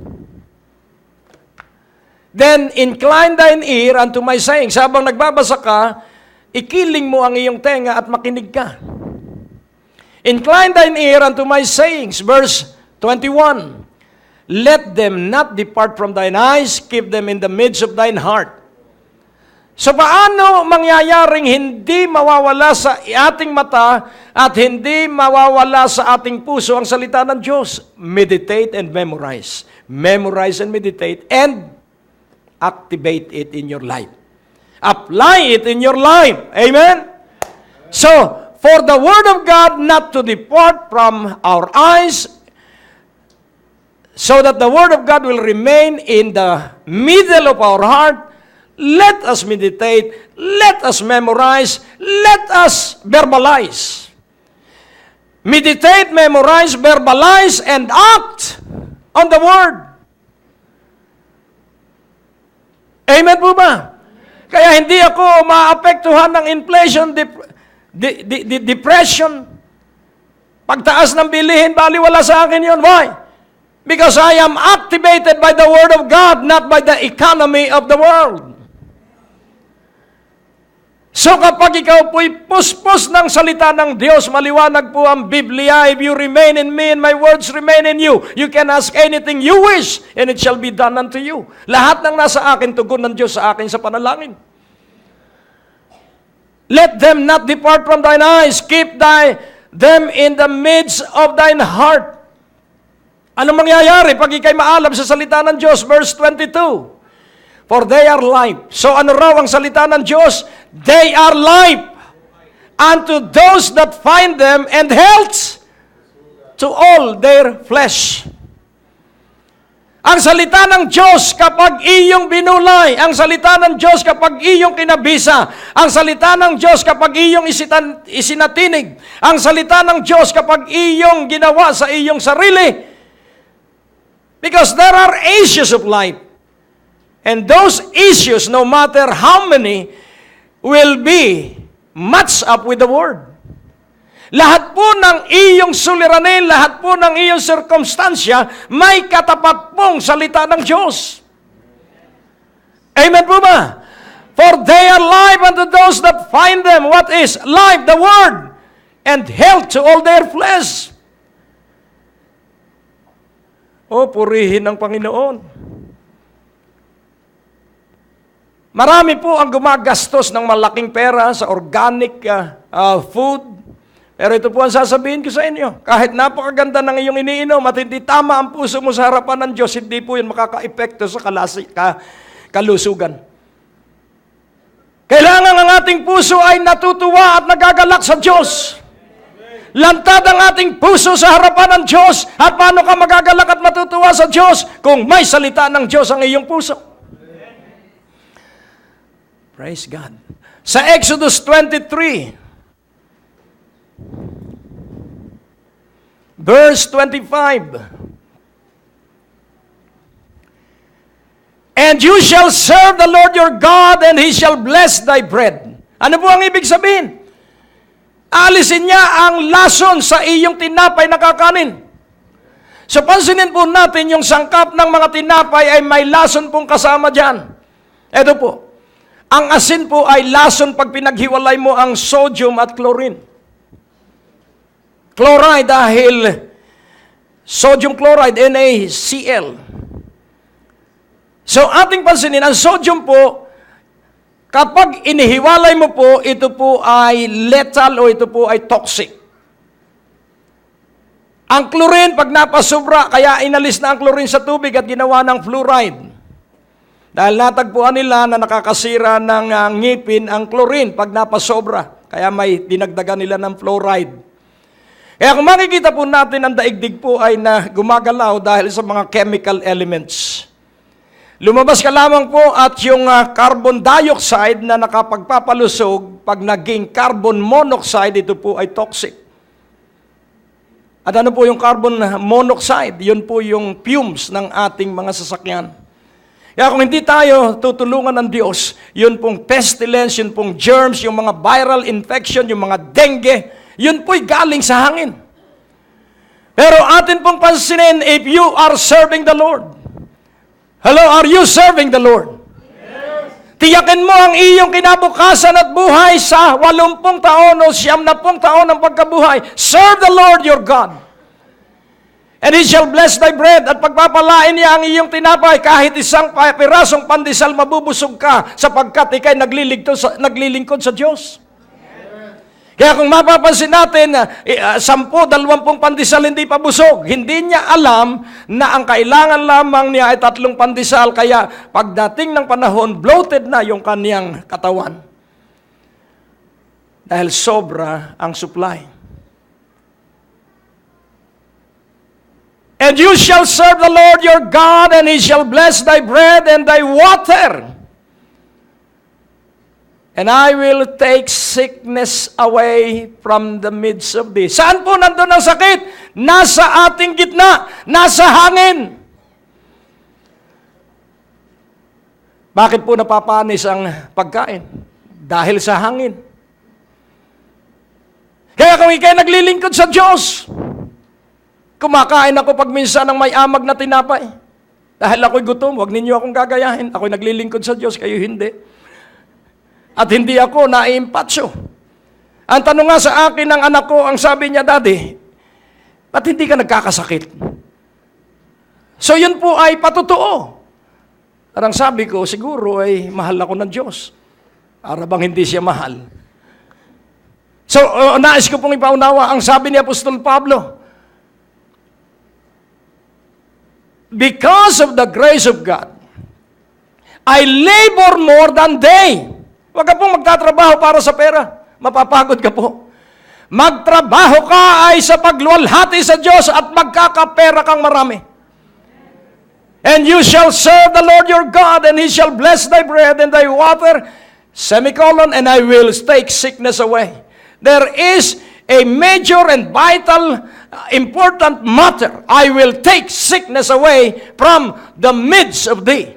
Then, incline thine ear unto my sayings. Habang nagbabasa ka, ikiling mo ang iyong tenga at makinig ka. Incline thine ear unto my sayings. Verse 21. Let them not depart from thine eyes, keep them in the midst of thine heart. So paano mangyayaring hindi mawawala sa ating mata at hindi mawawala sa ating puso ang salita ng Diyos? Meditate and memorize. Memorize and meditate and activate it in your life. Apply it in your life. Amen? So, for the Word of God not to depart from our eyes, so that the Word of God will remain in the middle of our heart, let us meditate, let us memorize, let us verbalize. Meditate, memorize, verbalize, and act on the Word. Amen po ba? Kaya hindi ako maapektuhan ng inflation, depression, pagtaas ng bilihin, baliwala sa akin yun. Why? Because I am activated by the Word of God, not by the economy of the world. So kapag ikaw po'y puspos ng salita ng Diyos, maliwanag po ang Biblia, if you remain in me and my words remain in you, you can ask anything you wish, and it shall be done unto you. Lahat ng nasa akin, tugon ng Diyos sa akin sa panalangin. Let them not depart from thine eyes, keep them in the midst of thine heart. Anong mangyayari pag ikay maalam sa salita ng Diyos? Verse 22. For they are life. So ano raw ang salita ng Diyos? They are life unto those that find them, and health to all their flesh. Ang salita ng Diyos kapag iyong binulay, ang salita ng Diyos kapag iyong kinabisa, ang salita ng Diyos kapag iyong isinatinig, ang salita ng Diyos kapag iyong ginawa sa iyong sarili. Because there are issues of life. And those issues, no matter how many, will be matched up with the Word. Lahat po ng iyong suliranin, lahat po ng iyong sirkumstansya, may katapat pong salita ng Diyos. Amen po ba? For they are life unto those that find them. What is life? The Word. And health to all their flesh. O, purihin ng Panginoon. Marami po ang gumagastos ng malaking pera sa organic food. Pero ito po ang sasabihin ko sa inyo. Kahit napakaganda ng iyong iniinom at hindi tama ang puso mo sa harapan ng Diyos, hindi po yun makaka-epekto sa kalusugan. Kailangan ang ating puso ay natutuwa at nagagalak sa Diyos. Lantad ang ating puso sa harapan ng Diyos. At paano ka magagalak at matutuwa sa Diyos kung may salita ng Diyos ang iyong puso? Praise God. Sa Exodus 23, verse 25. And you shall serve the Lord your God, and He shall bless thy bread. Ano po ang ibig sabihin? Alisin niya ang lason sa iyong tinapay na kakanin. So pansinin po natin yung sangkap ng mga tinapay ay may lason pong kasama dyan. Ito po. Ang asin po ay lason pag pinaghiwalay mo ang sodium at chlorine. Chloride dahil sodium chloride, NaCl. So ating pansinin, ang sodium po, kapag inihiwalay mo po, ito po ay lethal o ito po ay toxic. Ang chlorine, pag napasobra, kaya inalis na ang chlorine sa tubig at ginawa ng fluoride. Dahil natagpuan nila na nakakasira ng ngipin ang chlorine pag napasobra. Kaya may dinagdagan nila ng fluoride. Kaya kung makikita po natin, ang daigdig po ay na gumagalaw dahil sa mga chemical elements. Lumabas ka lamang po at yung carbon dioxide na nakapagpapalusog, pag naging carbon monoxide, ito po ay toxic. At ano po yung carbon monoxide? Yun po yung fumes ng ating mga sasakyan. Kaya kung hindi tayo tutulungan ng Diyos, yun pong pestilence, yun pong germs, yung mga viral infection, yung mga dengue, yun po'y galing sa hangin. Pero atin pong pansinin, if you are serving the Lord. Hello, are you serving the Lord? Yes. Tiyakin mo ang iyong kinabukasan at buhay sa 80 taon o 90 taon ng pagkabuhay. Serve the Lord your God. And He shall bless thy bread, at pagpapalain niya ang iyong tinapay, kahit isang pirasong pandesal mabubusog ka, sapagkat ikay naglilingkod sa Diyos. Kaya kung mapapansin natin, 10-20 pandesal hindi pa busog, hindi niya alam na ang kailangan lamang niya ay 3 pandesal, kaya pagdating ng panahon, bloated na yung kaniyang katawan. Dahil sobra ang supply. And you shall serve the Lord your God, and He shall bless thy bread and thy water. And I will take sickness away from the midst of thee. Saan po nandun ang sakit? Nasa ating gitna. Nasa hangin. Bakit po napapanis ang pagkain? Dahil sa hangin. Kaya kung ikay naglilingkod sa Diyos, kumakain ako pag minsan ng may amag na tinapay. Dahil ako'y gutom, huwag ninyo akong gagayahin. Ako'y naglilingkod sa Diyos, kayo hindi. At hindi ako naiimpatsyo. Ang tanong nga sa akin ng anak ko, ang sabi niya, Daddy, ba't hindi ka nagkakasakit? So yun po ay patotoo. At ang sabi ko, siguro ay mahal ako ng Diyos. Para bang hindi siya mahal? So nais ko pong ipaunawa, ang sabi ni Apostol Pablo, because of the grace of God, I labor more than they. Huwag ka pong magtatrabaho para sa pera. Mapapagod ka po. Magtrabaho ka ay sa pagluwalhati sa Diyos at magkakapera kang marami. And you shall serve the Lord your God, and He shall bless thy bread and thy water, semicolon, and I will take sickness away. There is a major and vital, important matter. I will take sickness away from the midst of thee.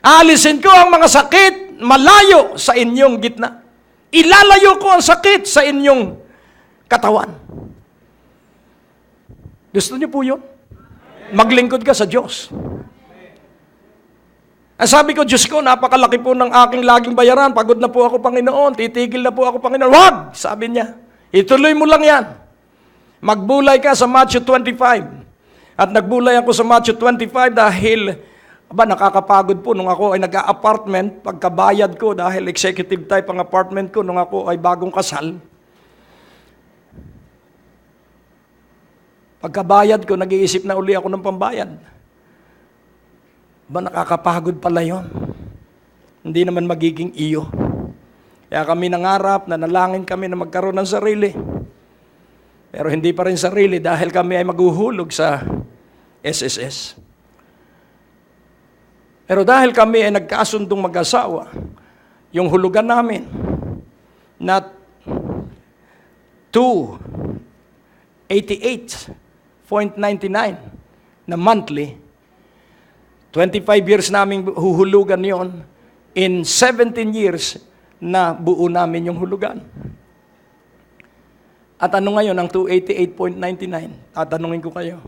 Alisin ko ang mga sakit malayo sa inyong gitna. Ilalayo ko ang sakit sa inyong katawan. Gusto niyo po yun? Maglingkod ka sa Diyos. Ang sabi ko, Diyos ko, napakalaki po ng aking laging bayaran. Pagod na po ako, Panginoon. Titigil na po ako, Panginoon. Wag! Sabi niya. Ituloy mo lang yan. Magbulay ka sa Matthew 25. At nagbulay ako sa Matthew 25 dahil nakakapagod po nung ako ay nag-a-apartment, pagkabayad ko, dahil executive type ang apartment ko nung ako ay bagong kasal. Pagkabayad ko, nag-iisip na uli ako ng pambayad. Nakakapagod pala yun. Hindi naman magiging iyo. Kaya kami nangarap, nanalangin kami na magkaroon ng sarili. Pero hindi pa rin sarili dahil kami ay maghuhulog sa SSS. Pero dahil kami ay nagkasundong mag-asawa, yung hulugan namin na 288.99 na monthly, 25 years namin huhulugan yon, in 17 years na buo namin yung hulugan. At ano ngayon ang 288.99? Tatanungin ko kayo.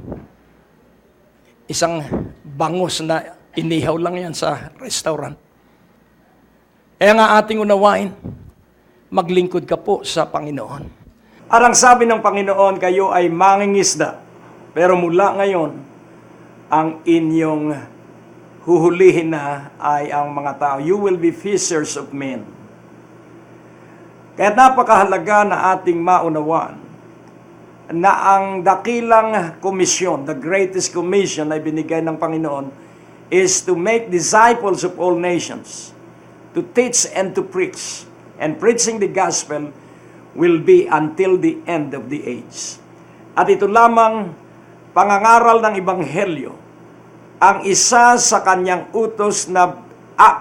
Isang bangus na inihaw lang yan sa restaurant. Kaya nga ating unawain, maglingkod ka po sa Panginoon. At ang sabi ng Panginoon, kayo ay mangingisda. Pero mula ngayon, ang inyong huhulihin na ay ang mga tao. You will be fishers of men. Kaya napakahalaga na ating maunawaan na ang dakilang komisyon, the greatest commission na binigay ng Panginoon, is to make disciples of all nations, to teach and to preach. And preaching the gospel will be until the end of the age. At ito lamang pangangaral ng Ebanghelyo, ang isa sa kanyang utos na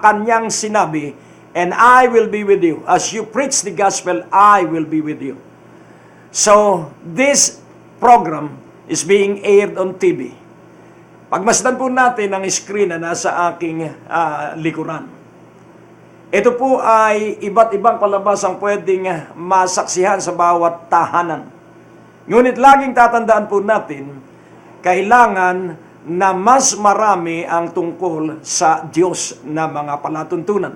kanyang sinabi, and I will be with you. As you preach the gospel, I will be with you. So, this program is being aired on TV. Pagmasdan po natin ang screen na nasa aking likuran. Ito po ay iba't ibang palabas ang pwedeng masaksihan sa bawat tahanan. Ngunit laging tatandaan po natin, kailangan na mas marami ang tungkol sa Diyos na mga palatuntunan.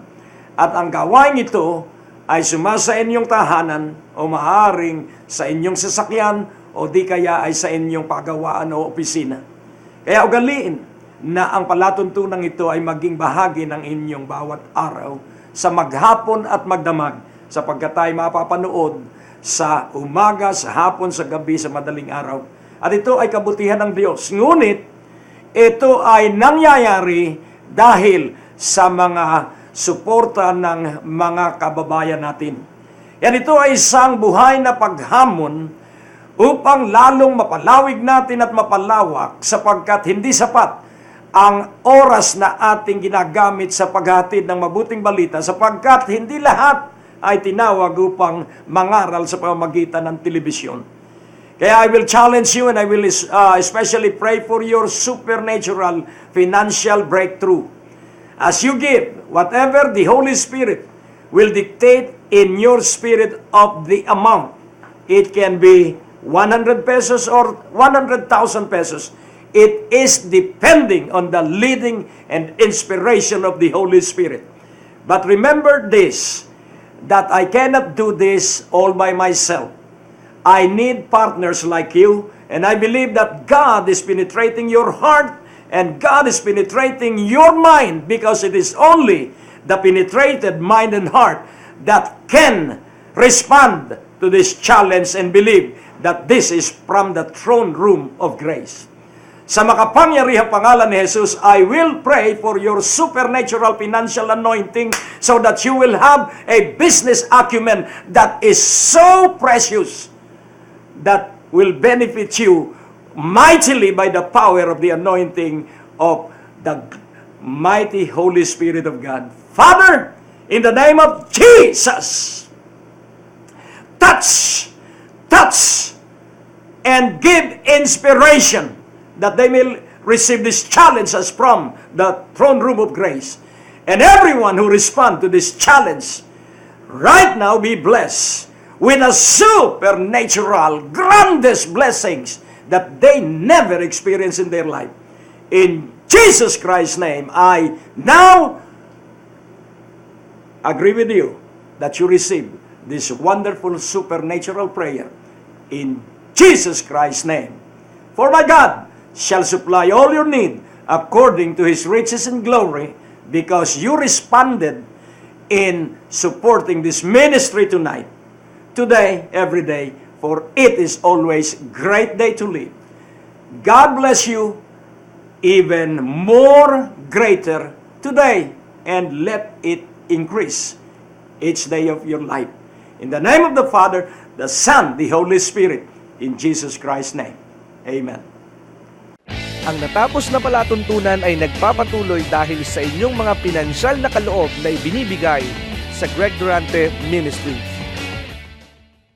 At ang gawain ito ay sumasa inyong tahanan o maaaring sa inyong sasakyan o di kaya ay sa inyong pagawaan o opisina. Kaya ugaliin na ang palatuntunan ito ay maging bahagi ng inyong bawat araw sa maghapon at magdamag sapagkat tayo mapapanood sa umaga, sa hapon, sa gabi, sa madaling araw. At ito ay kabutihan ng Diyos. Ngunit, ito ay nangyayari dahil sa mga suporta ng mga kababayan natin. Yan, ito ay isang buhay na paghamon upang lalong mapalawig natin at mapalawak sapagkat hindi sapat ang oras na ating ginagamit sa paghatid ng mabuting balita sapagkat hindi lahat ay tinawag upang mangaral sa pamamagitan ng telebisyon. Kaya I will challenge you and I will especially pray for your supernatural financial breakthrough. As you give, whatever the Holy Spirit will dictate in your spirit of the amount. It can be 100 pesos or 100,000 pesos. It is depending on the leading and inspiration of the Holy Spirit. But remember this, that I cannot do this all by myself. I need partners like you, and I believe that God is penetrating your heart and God is penetrating your mind because it is only the penetrated mind and heart that can respond to this challenge and believe that this is from the throne room of grace. Sa makapangyarihang pangalan ni Jesus, I will pray for your supernatural financial anointing so that you will have a business acumen that is so precious that will benefit you mightily by the power of the anointing of the mighty Holy Spirit of God. Father, in the name of Jesus, touch, and give inspiration that they may receive these challenges from the throne room of grace. And everyone who respond to this challenge right now be blessed with a supernatural, grandest blessings that they never experienced in their life. In Jesus Christ's name, I now agree with you that you receive this wonderful supernatural prayer in Jesus Christ's name. For my God shall supply all your need according to His riches and glory, because you responded in supporting this ministry tonight, today, every day, for it is always great day to live. God bless you even more greater today, and let it increase each day of your life. In the name of the Father, the Son, the Holy Spirit, in Jesus Christ's name. Amen. Ang natapos na palatuntunan ay nagpapatuloy dahil sa inyong mga pinansyal na kaloob na ibinibigay sa Greg Durante Ministries.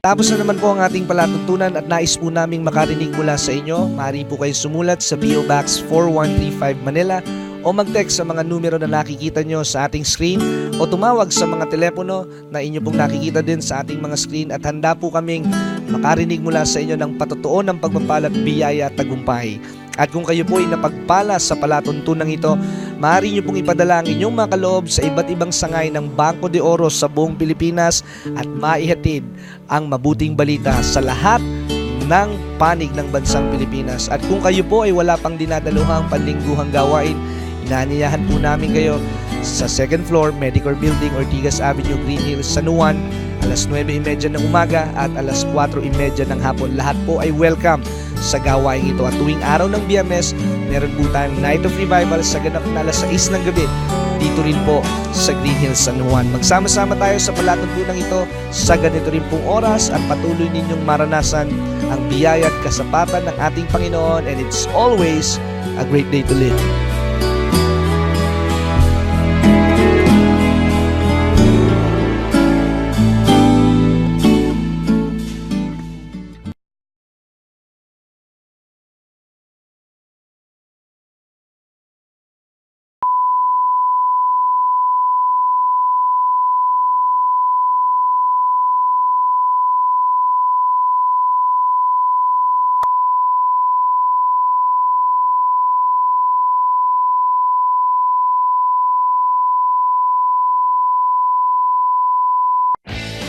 Tapos na naman po ang ating palatuntunan at nais po naming makarinig mula sa inyo. Maaari po kayo sumulat sa PO Box 4135 Manila o mag-text sa mga numero na nakikita nyo sa ating screen o tumawag sa mga telepono na inyo pong nakikita din sa ating mga screen, at handa po kaming makarinig mula sa inyo ng patotoo ng pagpapalat, biyaya at tagumpay. At kung kayo po ay napagpala sa palatuntunan ito, maaari nyo pong ipadala ang inyong mga kaloob sa iba't ibang sangay ng Bangko de Oro sa buong Pilipinas at maihatid ang mabuting balita sa lahat ng panig ng bansang Pilipinas. At kung kayo po ay wala pang dinadaluhang panlingguhang gawain, inaanyayahan po namin kayo sa 2nd floor, Medicor Building, Ortigas Avenue, Green Hills, San Juan, alas 9:30 ng umaga at alas 4:30 ng hapon. Lahat po ay welcome sa gawain ito. At tuwing araw ng Biyernes, meron po tayong Night of Revival sa ganap na alas 6 ng gabi dito rin po sa Green Hills, San Juan. Magsama-sama tayo sa palatuntunan ito sa ganito rin pong oras at patuloy ninyong maranasan ang biyaya at kasapatan ng ating Panginoon, and it's always a great day to live.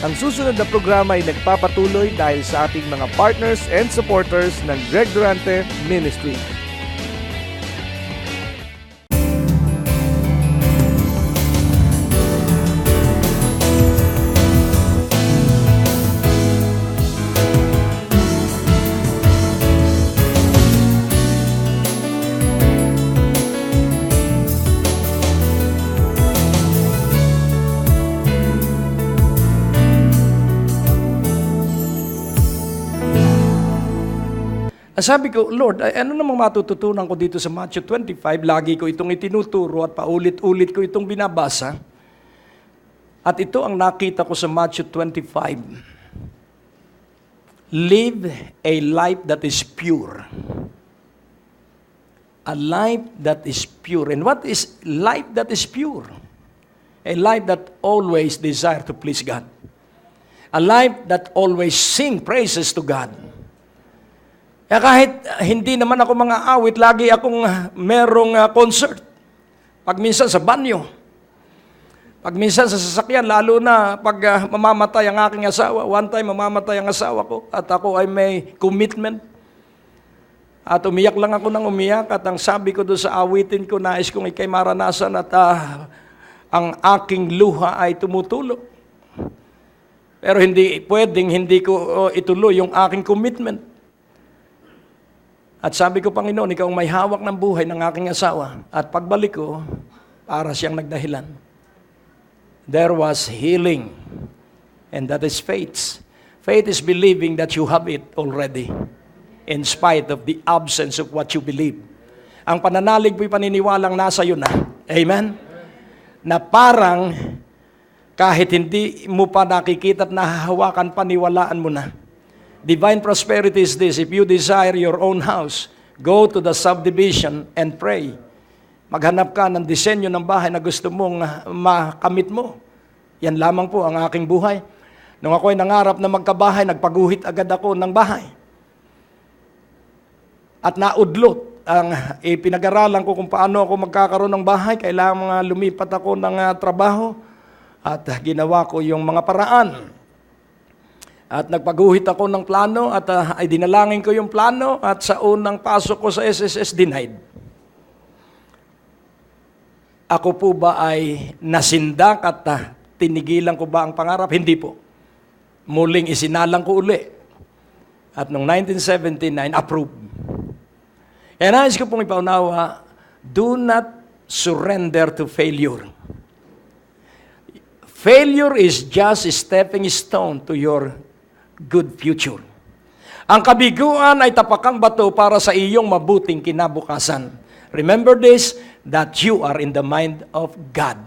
Ang susunod na programa ay nagpapatuloy dahil sa ating mga partners and supporters ng Greg Durante Ministry. Sabi ko, Lord, ano namang matututunan ko dito sa Matthew 25? Lagi ko itong itinuturo at paulit-ulit ko itong binabasa. At ito ang nakita ko sa Matthew 25. Live a life that is pure. A life that is pure. And what is life that is pure? A life that always desire to please God. A life that always sing praises to God. Kaya kahit hindi naman ako mga awit, lagi akong merong concert. Pag minsan sa banyo, pag minsan sa sasakyan, lalo na pag mamamatay ang aking asawa. One time, mamamatay ang asawa ko at ako ay may commitment. At umiyak lang ako ng umiyak at ang sabi ko doon sa awitin ko, nais kong ikay maranasan at ang aking luha ay tumutulo. Pero hindi pwedeng hindi ko ituloy yung aking commitment. At sabi ko, Panginoon, ikaw ang may hawak ng buhay ng aking asawa. At pagbalik ko, para siyang nagdahilan. There was healing. And that is faith. Faith is believing that you have it already. In spite of the absence of what you believe. Ang pananalig po'y paniniwalang nasa iyo na. Amen? Na parang kahit hindi mo pa nakikita at nahahawakan, paniwalaan mo na. Divine prosperity is this: if you desire your own house, go to the subdivision and pray. Maghanap ka ng disenyo ng bahay na gusto mong makamit mo. Yan lamang po ang aking buhay. Nung ako'y nangarap na magkabahay, nagpaguhit agad ako ng bahay. At naudlot ang pinag-aralan ko kung paano ako magkakaroon ng bahay. Kailangan lumipat ako ng trabaho at ginawa ko yung mga paraan. At nagpaguhit ako ng plano at ay dinalangin ko yung plano at sa unang pasok ko sa SSS, denied. Ako po ba ay nasindak at tinigilan ko ba ang pangarap? Hindi po. Muling isinalang ko uli. At noong 1979, approved. Kaya nais ko pong ipaunawa, do not surrender to failure. Failure is just a stepping stone to your good future. Ang kabiguan ay tapakang bato para sa iyong mabuting kinabukasan. Remember this, that you are in the mind of God.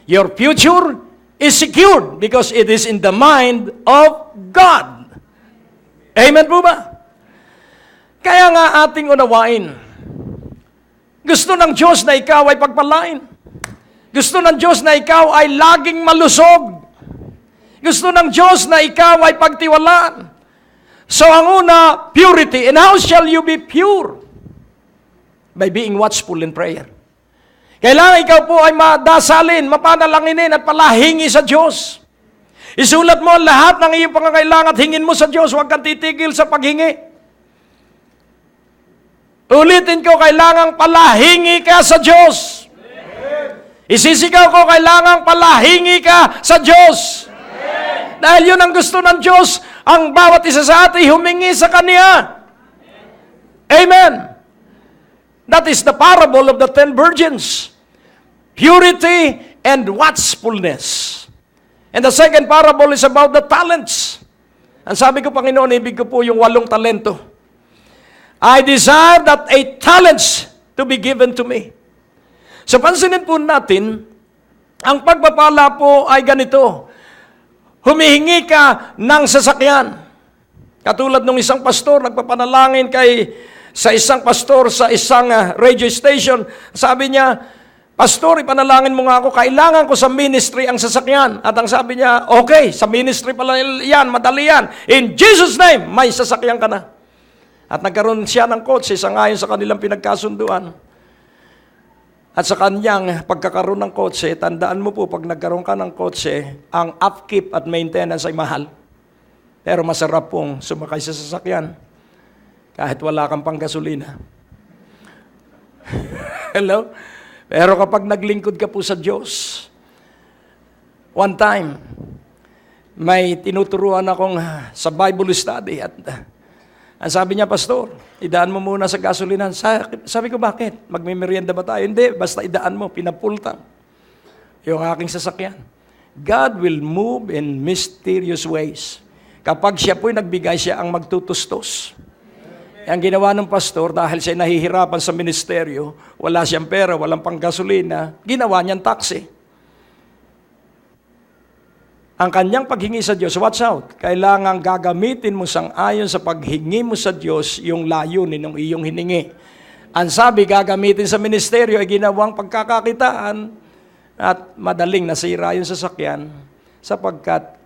Your future is secured because it is in the mind of God. Amen po ba? Kaya nga ating unawain, gusto ng Diyos na ikaw ay pagpalain. Gusto ng Diyos na ikaw ay laging malusog. Gusto ng Diyos na ikaw ay pagtiwalaan. So ang una, purity. And how shall you be pure? By being watchful in prayer. Kailangan ikaw po ay madasalin, mapanalanginin at palahingi sa Diyos. Isulat mo ang lahat ng iyong pangangailangan at hingin mo sa Diyos. Huwag kang titigil sa paghingi. Ulitin ko, kailangang palahingi ka sa Diyos. Isisigaw ko, kailangang palahingi ka sa Diyos. Dahil yun ang gusto ng Diyos, ang bawat isa sa atin humingi sa Kanya. Amen. That is the parable of the 10 virgins. Purity and watchfulness. And the second parable is about the talents. Ang sabi ko, Panginoon, ibig ko po yung 8 talento. I desire that 8 talents to be given to me. So pansinin po natin, ang pagpapala po ay ganito. Humihingi ka ng sasakyan. Katulad ng isang pastor, nagpapanalangin sa isang pastor sa isang radio station. Sabi niya, Pastor, ipanalangin mo nga ako, kailangan ko sa ministry ang sasakyan. At ang sabi niya, okay, sa ministry pala yan, madali yan. In Jesus' name, may sasakyan ka na. At nagkaroon siya ng kotse sangayon sa kanilang pinagkasunduan. At sa kanyang pagkakaroon ng kotse, tandaan mo po, pag nagkaroon ka ng kotse, ang upkeep at maintenance ay mahal. Pero masarap pong sumakay sa sasakyan kahit wala kang panggasolina. Hello? Pero kapag naglingkod ka po sa Diyos, one time, may tinuturuan akong sa Bible study at ang sabi niya, Pastor, idaan mo muna sa gasolina. Sabi ko, bakit? Magmimerienda ba tayo? Hindi, basta idaan mo, pinapultang yung aking sasakyan. God will move in mysterious ways. Kapag siya po'y nagbigay, siya ang magtutustos. Ang ginawa ng pastor, dahil siya nahihirapan sa ministeryo, wala siyang pera, walang panggasolina, ginawa niyang taxi. Ang kanyang paghingi sa Diyos, watch out, kailangan gagamitin mo sang-ayon sa paghingi mo sa Diyos yung layunin ng iyong hiningi. Ang sabi, gagamitin sa ministeryo ay ginawang pagkakakitaan at madaling nasira yung sasakyan sapagkat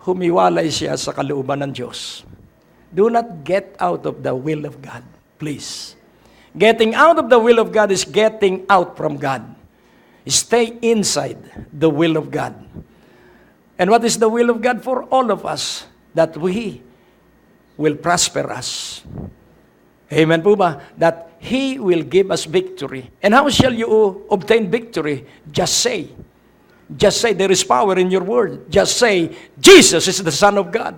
humiwalay siya sa kalooban ng Diyos. Do not get out of the will of God, please. Getting out of the will of God is getting out from God. Stay inside the will of God. And what is the will of God for all of us? That we will prosper us. Amen po ba? That He will give us victory. And how shall you obtain victory? Just say. Just say, there is power in your word. Just say, Jesus is the Son of God.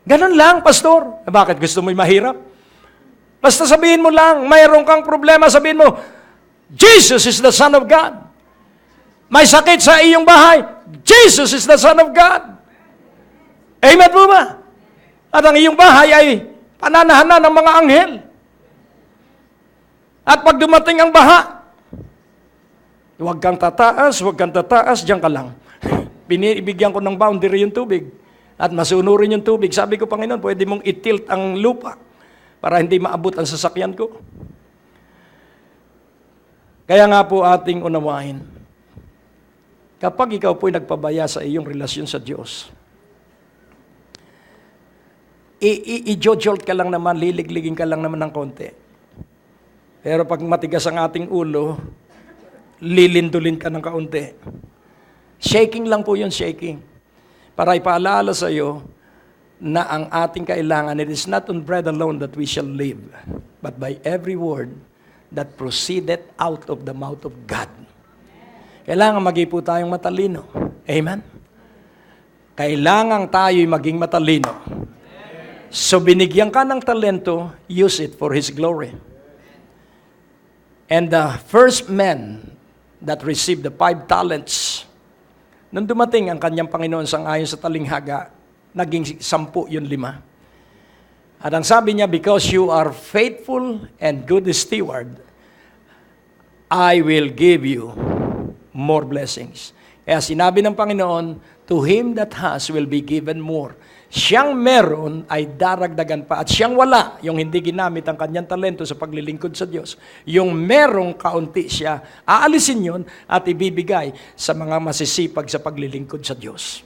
Ganun lang, pastor. Bakit gusto mo'y mahirap? Basta sabihin mo lang, mayroon kang problema, sabihin mo, Jesus is the Son of God. May sakit sa iyong bahay, Jesus is the Son of God. Amen po ba? At ang iyong bahay ay pananahanan ng mga anghel. At pag dumating ang baha, huwag kang tataas, diyan ka lang. Binibigyan ko ng boundary yung tubig. At masunurin yung tubig. Sabi ko, Panginoon, pwede mong itilt ang lupa para hindi maabot ang sasakyan ko. Kaya nga po ating unawain, kapag ikaw po'y nagpabaya sa iyong relasyon sa Diyos, i-jojolt ka lang naman, liligligin ka lang naman ng konti. Pero pag matigas ang ating ulo, lilindulin ka ng kaunti. Shaking lang po yun, shaking. Para ipaalala sa iyo na ang ating kailangan, it is not on bread alone that we shall live, but by every word that proceedeth out of the mouth of God. Kailangan maging po tayong matalino. Amen? Kailangan tayo'y maging matalino. So binigyan ka ng talento, use it for His glory. And the first man that received the 5 talents, nung dumating ang kanyang Panginoon sang-ayon sa talinghaga, naging 10 yun 5. At ang sabi niya, because you are faithful and good steward, I will give you more blessings. Kaya sinabi ng Panginoon, to him that has will be given more. Siyang meron ay daragdagan pa. At siyang wala, yung hindi ginamit ang kanyang talento sa paglilingkod sa Diyos, yung merong kaunti siya, aalisin yun at ibibigay sa mga masisipag sa paglilingkod sa Diyos.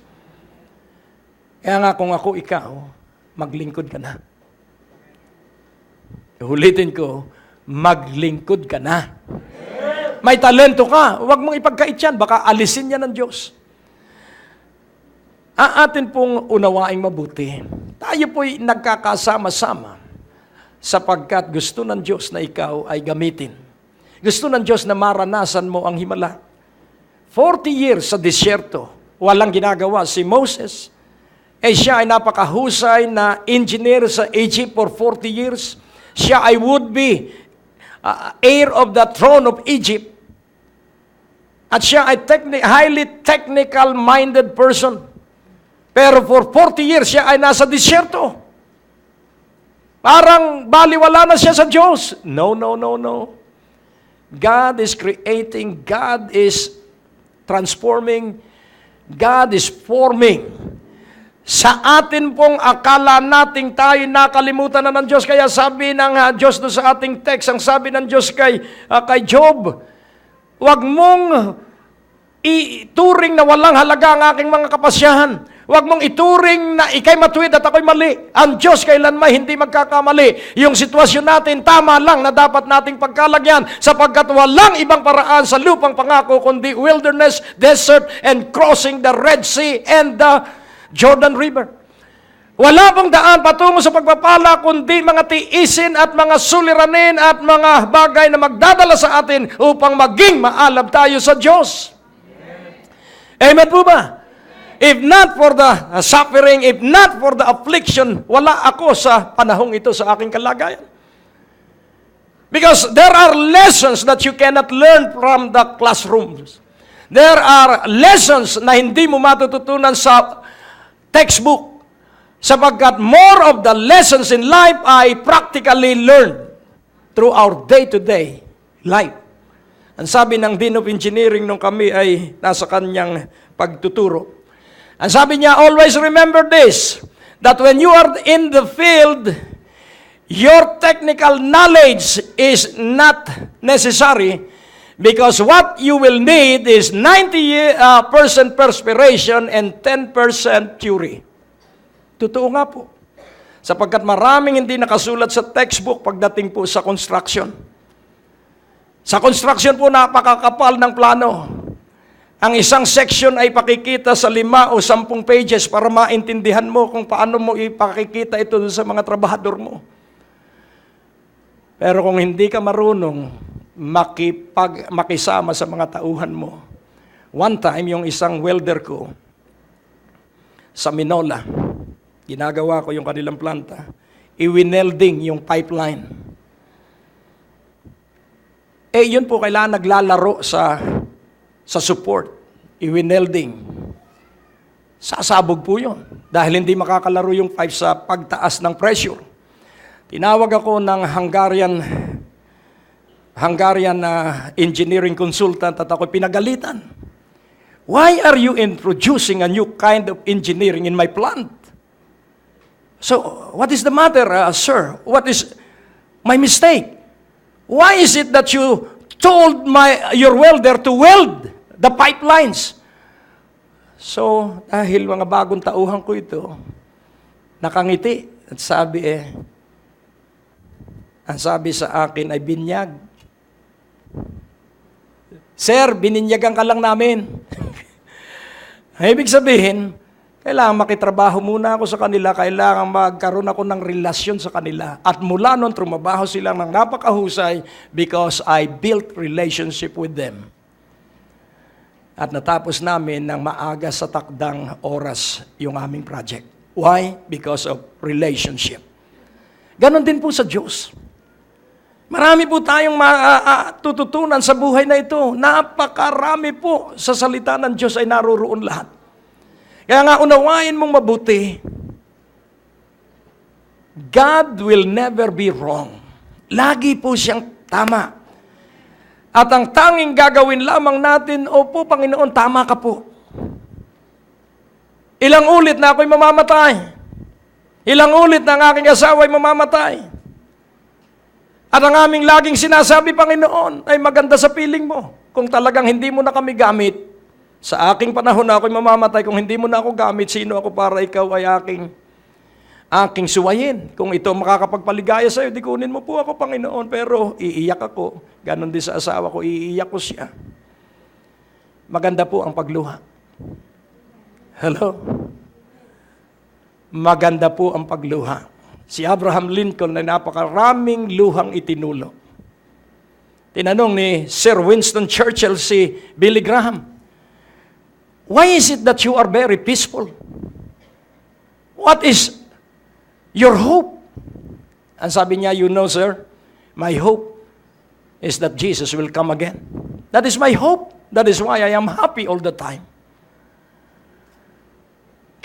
Kaya nga kung ako ikaw, maglingkod ka na. Ulitin ko, maglingkod ka na. May talento ka, huwag mong ipagkait yan, baka alisin yan ng Diyos. Atin pong unawaing mabuti. Tayo po'y nagkakasama-sama sapagkat gusto ng Diyos na ikaw ay gamitin. Gusto ng Diyos na maranasan mo ang himala. 40 years sa disyerto, walang ginagawa si Moses. Siya ay napakahusay na engineer sa Egypt for 40 years. Siya ay would-be heir of the throne of Egypt. At siya ay highly technical-minded person. Pero for 40 years, siya ay nasa disyerto. Parang baliwala na siya sa Diyos. No. God is creating, God is transforming, God is forming. Sa atin pong akala nating tayo nakalimutan na ng Diyos. Kaya sabi ng Diyos doon sa ating text, ang sabi ng Diyos kay Job, huwag mong ituring na walang halaga ang aking mga kapasyahan. Huwag mong ituring na ikay matuwid at ako'y mali. Ang Diyos kailanman hindi magkakamali. Yung sitwasyon natin, tama lang na dapat nating pagkalagyan sapagkat walang ibang paraan sa lupang pangako kundi wilderness, desert, and crossing the Red Sea and the Jordan River. Wala pong daan patungo sa pagpapala kundi mga tiisin at mga suliranin at mga bagay na magdadala sa atin upang maging maalab tayo sa Diyos. Amen po ba? If not for the suffering, if not for the affliction, wala ako sa panahong ito sa aking kalagayan. Because there are lessons that you cannot learn from the classrooms. There are lessons na hindi mo matututunan sa textbook. Sapagkat more of the lessons in life I practically learned through our day-to-day life. Ang sabi ng Dean of Engineering nung kami ay nasa kanyang pagtuturo, ang sabi niya, always remember this, that when you are in the field, your technical knowledge is not necessary because what you will need is 90% perspiration and 10% theory. Totoo nga po. Sapagkat maraming hindi nakasulat sa textbook pagdating po sa construction. Sa construction po, napakakapal ng plano. Ang isang section ay pakikita sa 5 o 10 pages para maintindihan mo kung paano mo ipakikita ito sa mga trabahador mo. Pero kung hindi ka marunong makisama sa mga tauhan mo. One time, yung isang welder ko sa Minola, ginagawa ko yung kanilang planta, i-welding yung pipeline. Yun po kailangan naglalaro sa support, i-welding. Sasabog po yun dahil hindi makakalaro yung pipe sa pagtaas ng pressure. Tinawag ako ng Hungarian engineering consultant at ako pinagalitan. Why are you introducing a new kind of engineering in my plant? So, what is the matter, sir? What is my mistake? Why is it that you told your welder to weld the pipelines? So, dahil mga bagong tauhan ko ito, nakangiti at sabi ang sabi sa akin ay binyag. Sir, bininyagan ka lang namin. Ibig sabihin, kailangan makitrabaho muna ako sa kanila, kailangan magkaroon ako ng relasyon sa kanila. At mula noon, trumabaho sila ng napakahusay because I built relationship with them. At natapos namin ng maaga sa takdang oras yung aming project. Why? Because of relationship. Ganon din po sa Diyos. Marami po tayong matututunan sa buhay na ito. Napakarami po sa salita ng Diyos ay naroroon lahat. Kaya nga unawain mong mabuti, God will never be wrong. Lagi po siyang tama. At ang tanging gagawin lamang natin, opo Panginoon, tama ka po. Ilang ulit na ako'y mamamatay. Ilang ulit na ang aking asawa ay mamamatay. At ang aming laging sinasabi, Panginoon, ay maganda sa piling mo. Kung talagang hindi mo na kami gamit, sa aking panahon na ako'y mamamatay, kung hindi mo na ako gamit, sino ako para ikaw ay aking suwayin? Kung ito makakapagpaligaya sa iyo, di kunin mo po ako, Panginoon. Pero iiyak ako. Ganon din sa asawa ko, iiyak ko siya. Maganda po ang pagluha. Hello? Maganda po ang pagluha. Si Abraham Lincoln ay napakaraming luhang itinulo. Tinanong ni Sir Winston Churchill si Billy Graham, why is it that you are very peaceful? What is your hope? Ang sabi niya, you know, sir, my hope is that Jesus will come again. That is my hope. That is why I am happy all the time.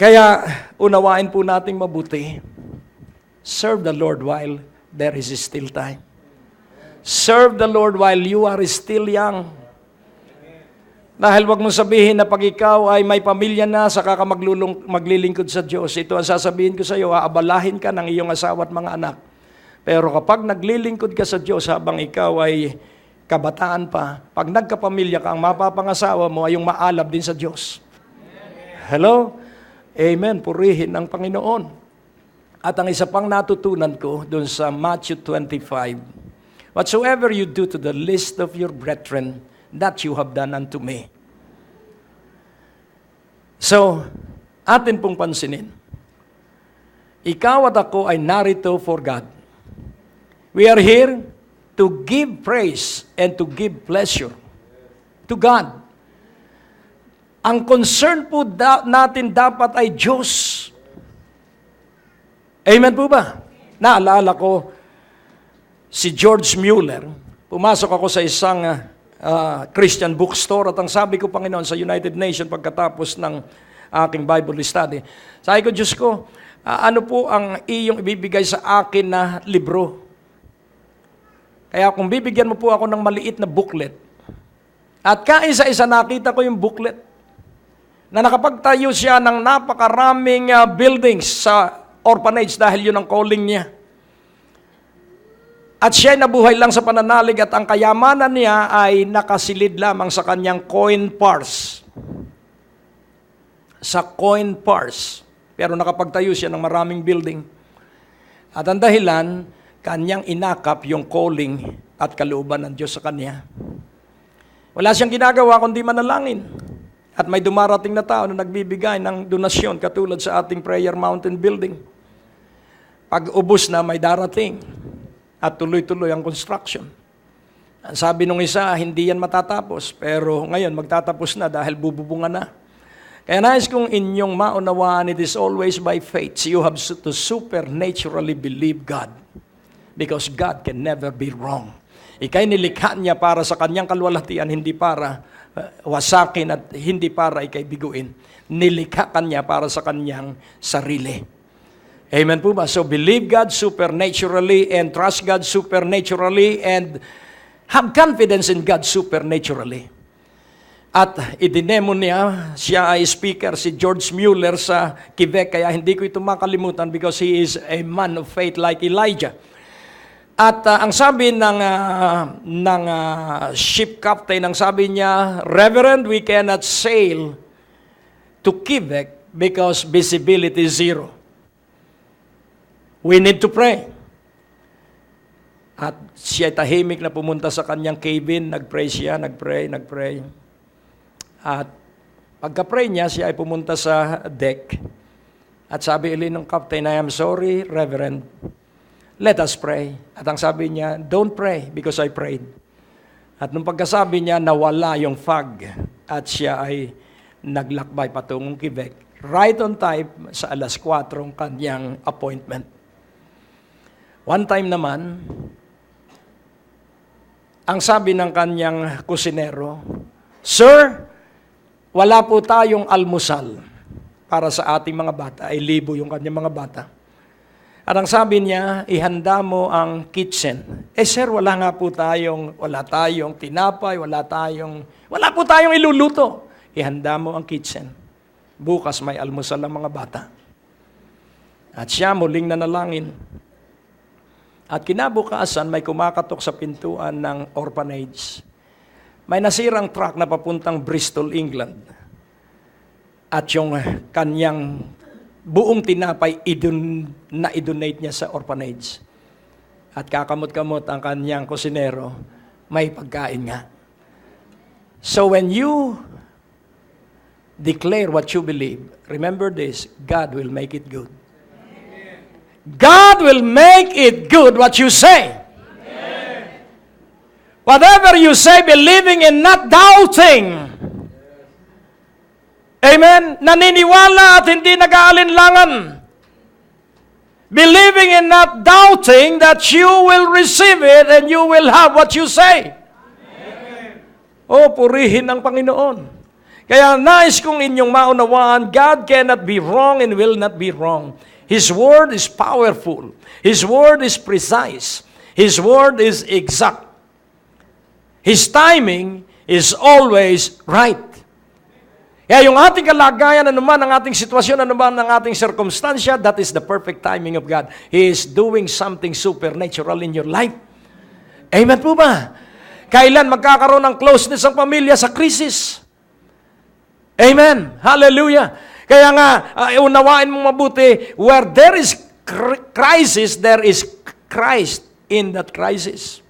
Kaya unawain po nating mabuti. Serve the Lord while there is still time. Serve the Lord while you are still young. Dahil wag mong sabihin na pag ikaw ay may pamilya na, saka ka maglilingkod sa Diyos. Ito ang sasabihin ko sa iyo, aabalahin ka ng iyong asawa at mga anak. Pero kapag naglilingkod ka sa Diyos habang ikaw ay kabataan pa, pag nagkapamilya ka, ang mapapangasawa mo ay yung maalab din sa Diyos. Hello? Amen. Purihin ang Panginoon. At ang isa pang natutunan ko doon sa Matthew 25, whatsoever you do to the least of your brethren, that you have done unto me. So, atin pong pansinin, ikaw at ako ay narito for God. We are here to give praise and to give pleasure to God. Ang concern po natin dapat ay Diyos. Amen po ba? Naalala ko, si George Mueller, pumasok ako sa isang Christian bookstore at ang sabi ko, Panginoon, sa United Nations pagkatapos ng aking Bible study, sabi ko, Diyos ko, ano po ang iyong ibibigay sa akin na libro? Kaya kung bibigyan mo po ako ng maliit na booklet, at kaisa-isa nakita ko yung booklet, na nakapagtayo siya ng napakaraming buildings sa orphanage dahil yun ang calling niya. At siya ay nabuhay lang sa pananalig at ang kayamanan niya ay nakasilid lamang sa kanyang coin purse. Sa coin purse. Pero nakapagtayo siya ng maraming building. At ang dahilan, kanyang inakap yung calling at kalooban ng Diyos sa kanya. Wala siyang ginagawa kundi manalangin. At may dumarating na tao na nagbibigay ng donasyon katulad sa ating Prayer Mountain building. Pag ubos na, may darating. At tuloy-tuloy ang construction. Sabi nung isa, hindi yan matatapos. Pero ngayon, magtatapos na dahil bububungan na. Kaya nais kong inyong maunawaan, it is always by faith. You have to supernaturally believe God. Because God can never be wrong. Ika'y nilikha niya para sa kanyang kalwalhatian, hindi para wasakin at hindi para ika'y biguin. Nilikha kanya para sa kanyang sarili. Amen po ba? So believe God supernaturally and trust God supernaturally and have confidence in God supernaturally. At idinemo niya, siya ay speaker, si George Mueller sa Quebec, kaya hindi ko ito makalimutan because he is a man of faith like Elijah. At ang sabi ng ship captain, ang sabi niya, Reverend, we cannot sail to Quebec because visibility is zero. We need to pray. At siya tahimik na pumunta sa kanyang cabin, nagpray siya, nagpray. At pagka-pray niya, siya ay pumunta sa deck. At sabi ulit ng captain, I am sorry, Reverend. Let us pray. At ang sabi niya, don't pray because I prayed. At nung pagkasabi niya, nawala yung fog. At siya ay naglakbay patungong Quebec. Right on time sa 4:00 ang kanyang appointment. One time naman, ang sabi ng kanyang kusinero, Sir, wala po tayong almusal para sa ating mga bata. Ay libo yung kanyang mga bata. At ang sabi niya, ihanda mo ang kitchen. Sir, wala po tayong tinapay, wala po tayong iluluto. Ihanda mo ang kitchen. Bukas may almusal ang mga bata. At siya muling nanalangin. At kinabukasan, may kumakatok sa pintuan ng orphanage. May nasirang truck na papuntang Bristol, England. At yung kanyang buong tinapay, i-donate niya sa orphanage. At kakamot-kamot ang kanyang kusinero, may pagkain nga. So when you declare what you believe, remember this, God will make it good. God will make it good what you say. Amen. Whatever you say, believing and not doubting. Amen? Naniniwala at hindi nag-aalinlangan. Believing and not doubting that you will receive it and you will have what you say. Amen. Oh, purihin ang Panginoon. Kaya nais kong inyong maunawaan, God cannot be wrong and will not be wrong. His word is powerful. His word is precise. His word is exact. His timing is always right. Kaya yung ating kalagayan, anuman ang ating sitwasyon, anuman ang ating circumstansya, that is the perfect timing of God. He is doing something supernatural in your life. Amen po ba? Kailan magkakaroon ng closeness ang pamilya sa krisis? Amen. Hallelujah. Kaya nga, unawain mong mabuti, where there is crisis, there is Christ in that crisis.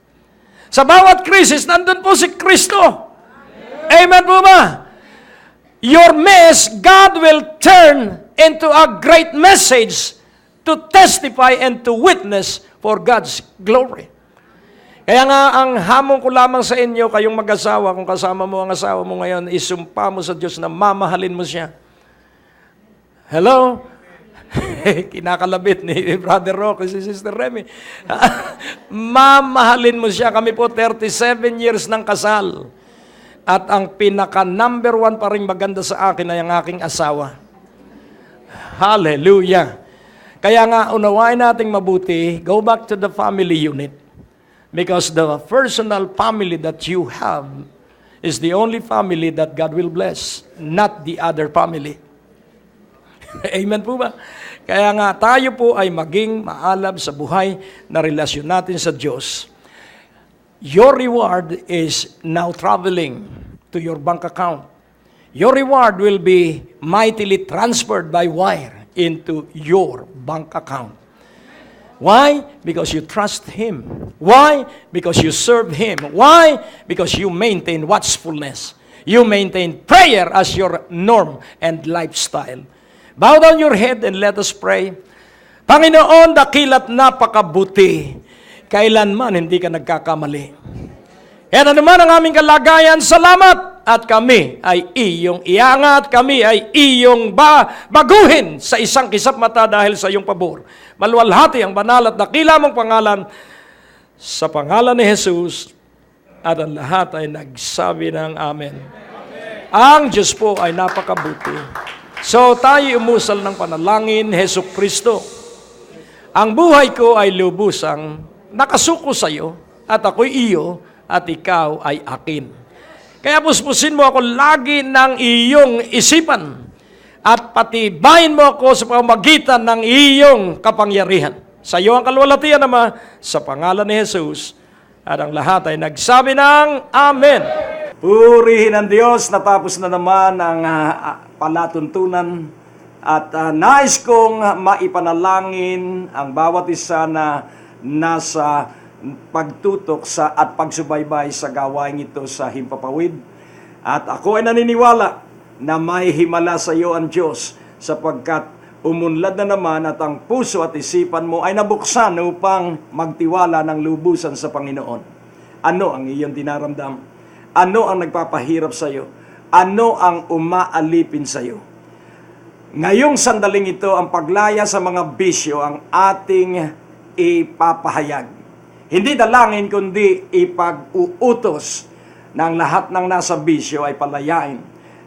Sa bawat crisis, nandun po si Kristo. Amen po ba? Your mess, God will turn into a great message to testify and to witness for God's glory. Kaya nga, ang hamon ko lamang sa inyo, kayong mag-asawa, kung kasama mo ang asawa mo ngayon, isumpa mo sa Diyos na mamahalin mo siya. Hello? Kinakalabit ni Brother Roque, si Sister Remy. Mamahalin mo siya. Kami po 37 years ng kasal. At ang pinaka-number 1 pa rin maganda sa akin ay ang aking asawa. Hallelujah. Kaya nga, unawain nating mabuti, go back to the family unit. Because the personal family that you have is the only family that God will bless, not the other family. Amen po ba? Kaya nga tayo po ay maging maalab sa buhay na relasyon natin sa Diyos. Your reward is now traveling to your bank account. Your reward will be mightily transferred by wire into your bank account. Why? Because you trust Him. Why? Because you serve Him. Why? Because you maintain watchfulness. You maintain prayer as your norm and lifestyle. Bow down your head and let us pray. Panginoon, dakila't napakabuti. Kailanman hindi ka nagkakamali. Kaya naman ang aming kalagayan, salamat at kami ay iyong iangat, kami ay iyong baguhin sa isang kisap mata dahil sa iyong pabor. Maluwalhati ang banal at dakila mong pangalan, sa pangalan ni Jesus, at ang lahat ay nagsabi ng Amen. Ang Diyos po ay napakabuti. So tayo umusal ng panalangin, Jesucristo, ang buhay ko ay lubusang nakasuko sa iyo, at ako'y iyo, at ikaw ay akin. Kaya puspusin mo ako lagi ng iyong isipan, at patibayin mo ako sa pamamagitan ng iyong kapangyarihan. Sa iyo ang kalwalhatian, Ama, sa pangalan ni Jesus, at ang lahat ay nagsabi ng Amen. Purihin ang Diyos, natapos na naman ang palatuntunan at nais kong maipanalangin ang bawat isa na nasa pagtutok sa at pagsubaybay sa gawain ito sa Himpapawid. At ako ay naniniwala na may himala sa iyo ang Diyos sapagkat umunlad na naman at ang puso at isipan mo ay nabuksan upang magtiwala ng lubusan sa Panginoon. Ano ang iyong dinaramdam? Ano ang nagpapahirap sa iyo? Ano ang umaalipin sa iyo? Ngayong sandaling ito, ang paglaya sa mga bisyo ang ating ipapahayag. Hindi dalangin kundi ipag-uutos ng lahat ng nasa bisyo ay palayain.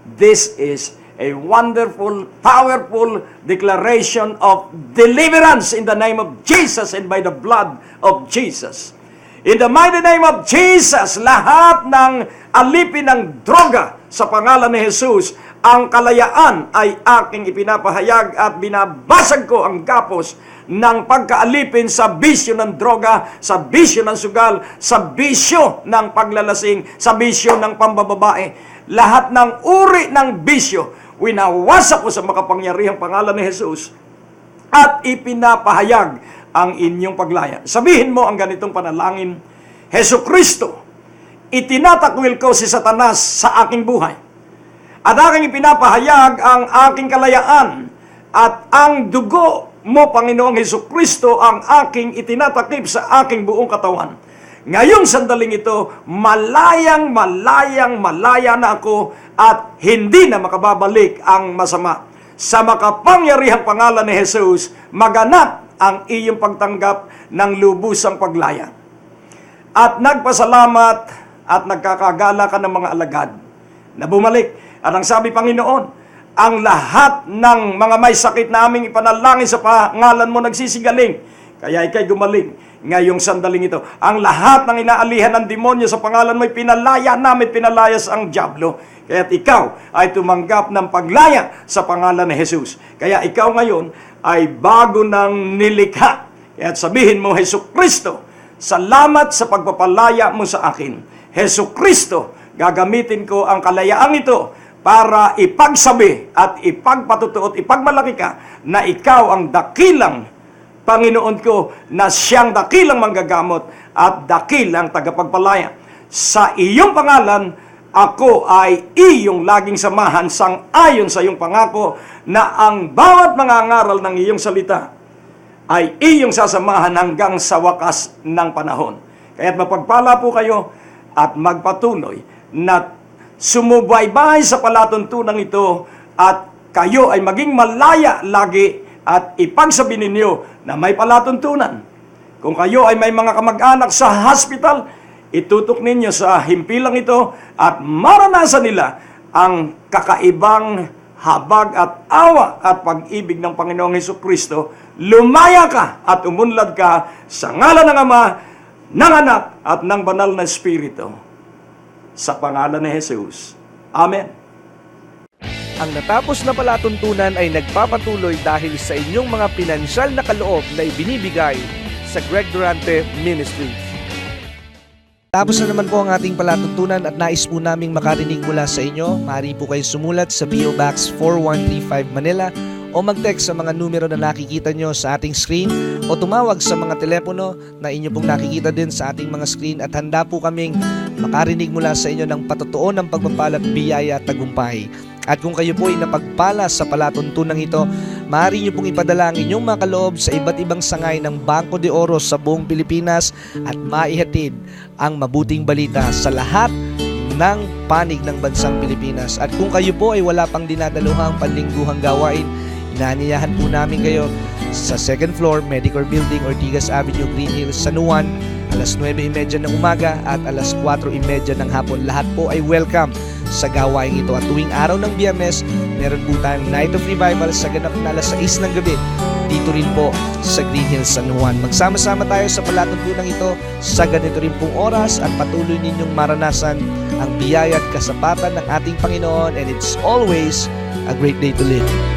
This is a wonderful, powerful declaration of deliverance in the name of Jesus and by the blood of Jesus. In the mighty name of Jesus, lahat ng alipin ng droga sa pangalan ni Jesus, ang kalayaan ay aking ipinapahayag at binabasag ko ang gapos ng pagkaalipin sa bisyo ng droga, sa bisyo ng sugal, sa bisyo ng paglalasing, sa bisyo ng pambababae. Lahat ng uri ng bisyo, winawasak ko sa makapangyarihang pangalan ni Jesus at ipinapahayag ang inyong paglaya. Sabihin mo ang ganitong panalangin, Jesucristo, itinatakwil ko si Satanas sa aking buhay. At aking ipinapahayag ang aking kalayaan at ang dugo mo, Panginoong Jesucristo, ang aking itinatakip sa aking buong katawan. Ngayong sandaling ito, malaya na ako at hindi na makababalik ang masama. Sa makapangyarihang pangalan ni Jesus, maganap ang iyong pagtanggap ng lubusang paglaya. At nagpasalamat at nagkakagala ka ng mga alagad na bumalik. At ang sabi, Panginoon, ang lahat ng mga may sakit na aming ipanalangin sa pangalan mo nagsisigaling. Kaya ikay gumaling ngayong sandaling ito. Ang lahat ng inaalihan ng demonyo sa pangalan mo'y pinalaya namin, pinalayas ang dyablo. Kaya't ikaw ay tumanggap ng paglaya sa pangalan ni Jesus. Kaya ikaw ngayon ay bago ng nilikha. Kaya't sabihin mo, Jesucristo, salamat sa pagpapalaya mo sa akin. Jesucristo, gagamitin ko ang kalayaang ito para ipagsabi at ipagpatutuot, ipagmalaki ka na ikaw ang dakilang Panginoon ko, na siyang dakilang manggagamot at dakilang tagapagpalaya. Sa iyong pangalan, ako ay iyong laging samahan sang-ayon sa iyong pangako na ang bawat mangangaral ng iyong salita ay iyong sasamahan hanggang sa wakas ng panahon. Kaya't mapagpala po kayo at magpatuloy na sumubaybay sa palatuntunan ito at kayo ay maging malaya lagi at ipagsabi ninyo na may palatuntunan. Kung kayo ay may mga kamag-anak sa hospital, itutok ninyo sa himpilang ito at maranasan nila ang kakaibang habag at awa at pag-ibig ng Panginoong Jesucristo. Lumaya ka at umunlad ka sa ngalan ng Ama, ng Anak at ng Banal na Espiritu. Sa pangalan ni Jesus. Amen. Ang natapos na palatuntunan ay nagpapatuloy dahil sa inyong mga pinansyal na kaloob na ibinibigay sa Greg Durante Ministries. Tapos na naman po ang ating palatuntunan at nais po naming makarinig mula sa inyo. Maaari po kayo sumulat sa PO Box 4135 Manila o mag-text sa mga numero na nakikita nyo sa ating screen o tumawag sa mga telepono na inyo pong nakikita din sa ating mga screen at handa po kaming makarinig mula sa inyo ng patotoo ng pagpapala, biyaya at tagumpay. At kung kayo po ay napagpala sa palatuntunan ito, maaari nyo pong ipadala ang inyong mga kaloob sa iba't ibang sangay ng Bangko de Oro sa buong Pilipinas at maihatid ang mabuting balita sa lahat ng panig ng bansang Pilipinas. At kung kayo po ay wala pang dinadaluhang panlingguhang gawain, inaanyayahan po namin kayo sa second floor, Medicor Building, Ortigas Avenue, Green Hills, San Juan, alas 9:30 ng umaga at alas 4:30 ng hapon. Lahat po ay welcome sa gawain ito. At tuwing araw ng Biyernes, meron po tayong Night of Revival sa ganap na alas 6 ng gabi dito rin po sa Green Hills, San Juan. Magsama-sama tayo sa palatuntunan ito sa ganito rin pong oras at patuloy ninyong maranasan ang biyaya at kasapatan ng ating Panginoon, and it's always a great day to live.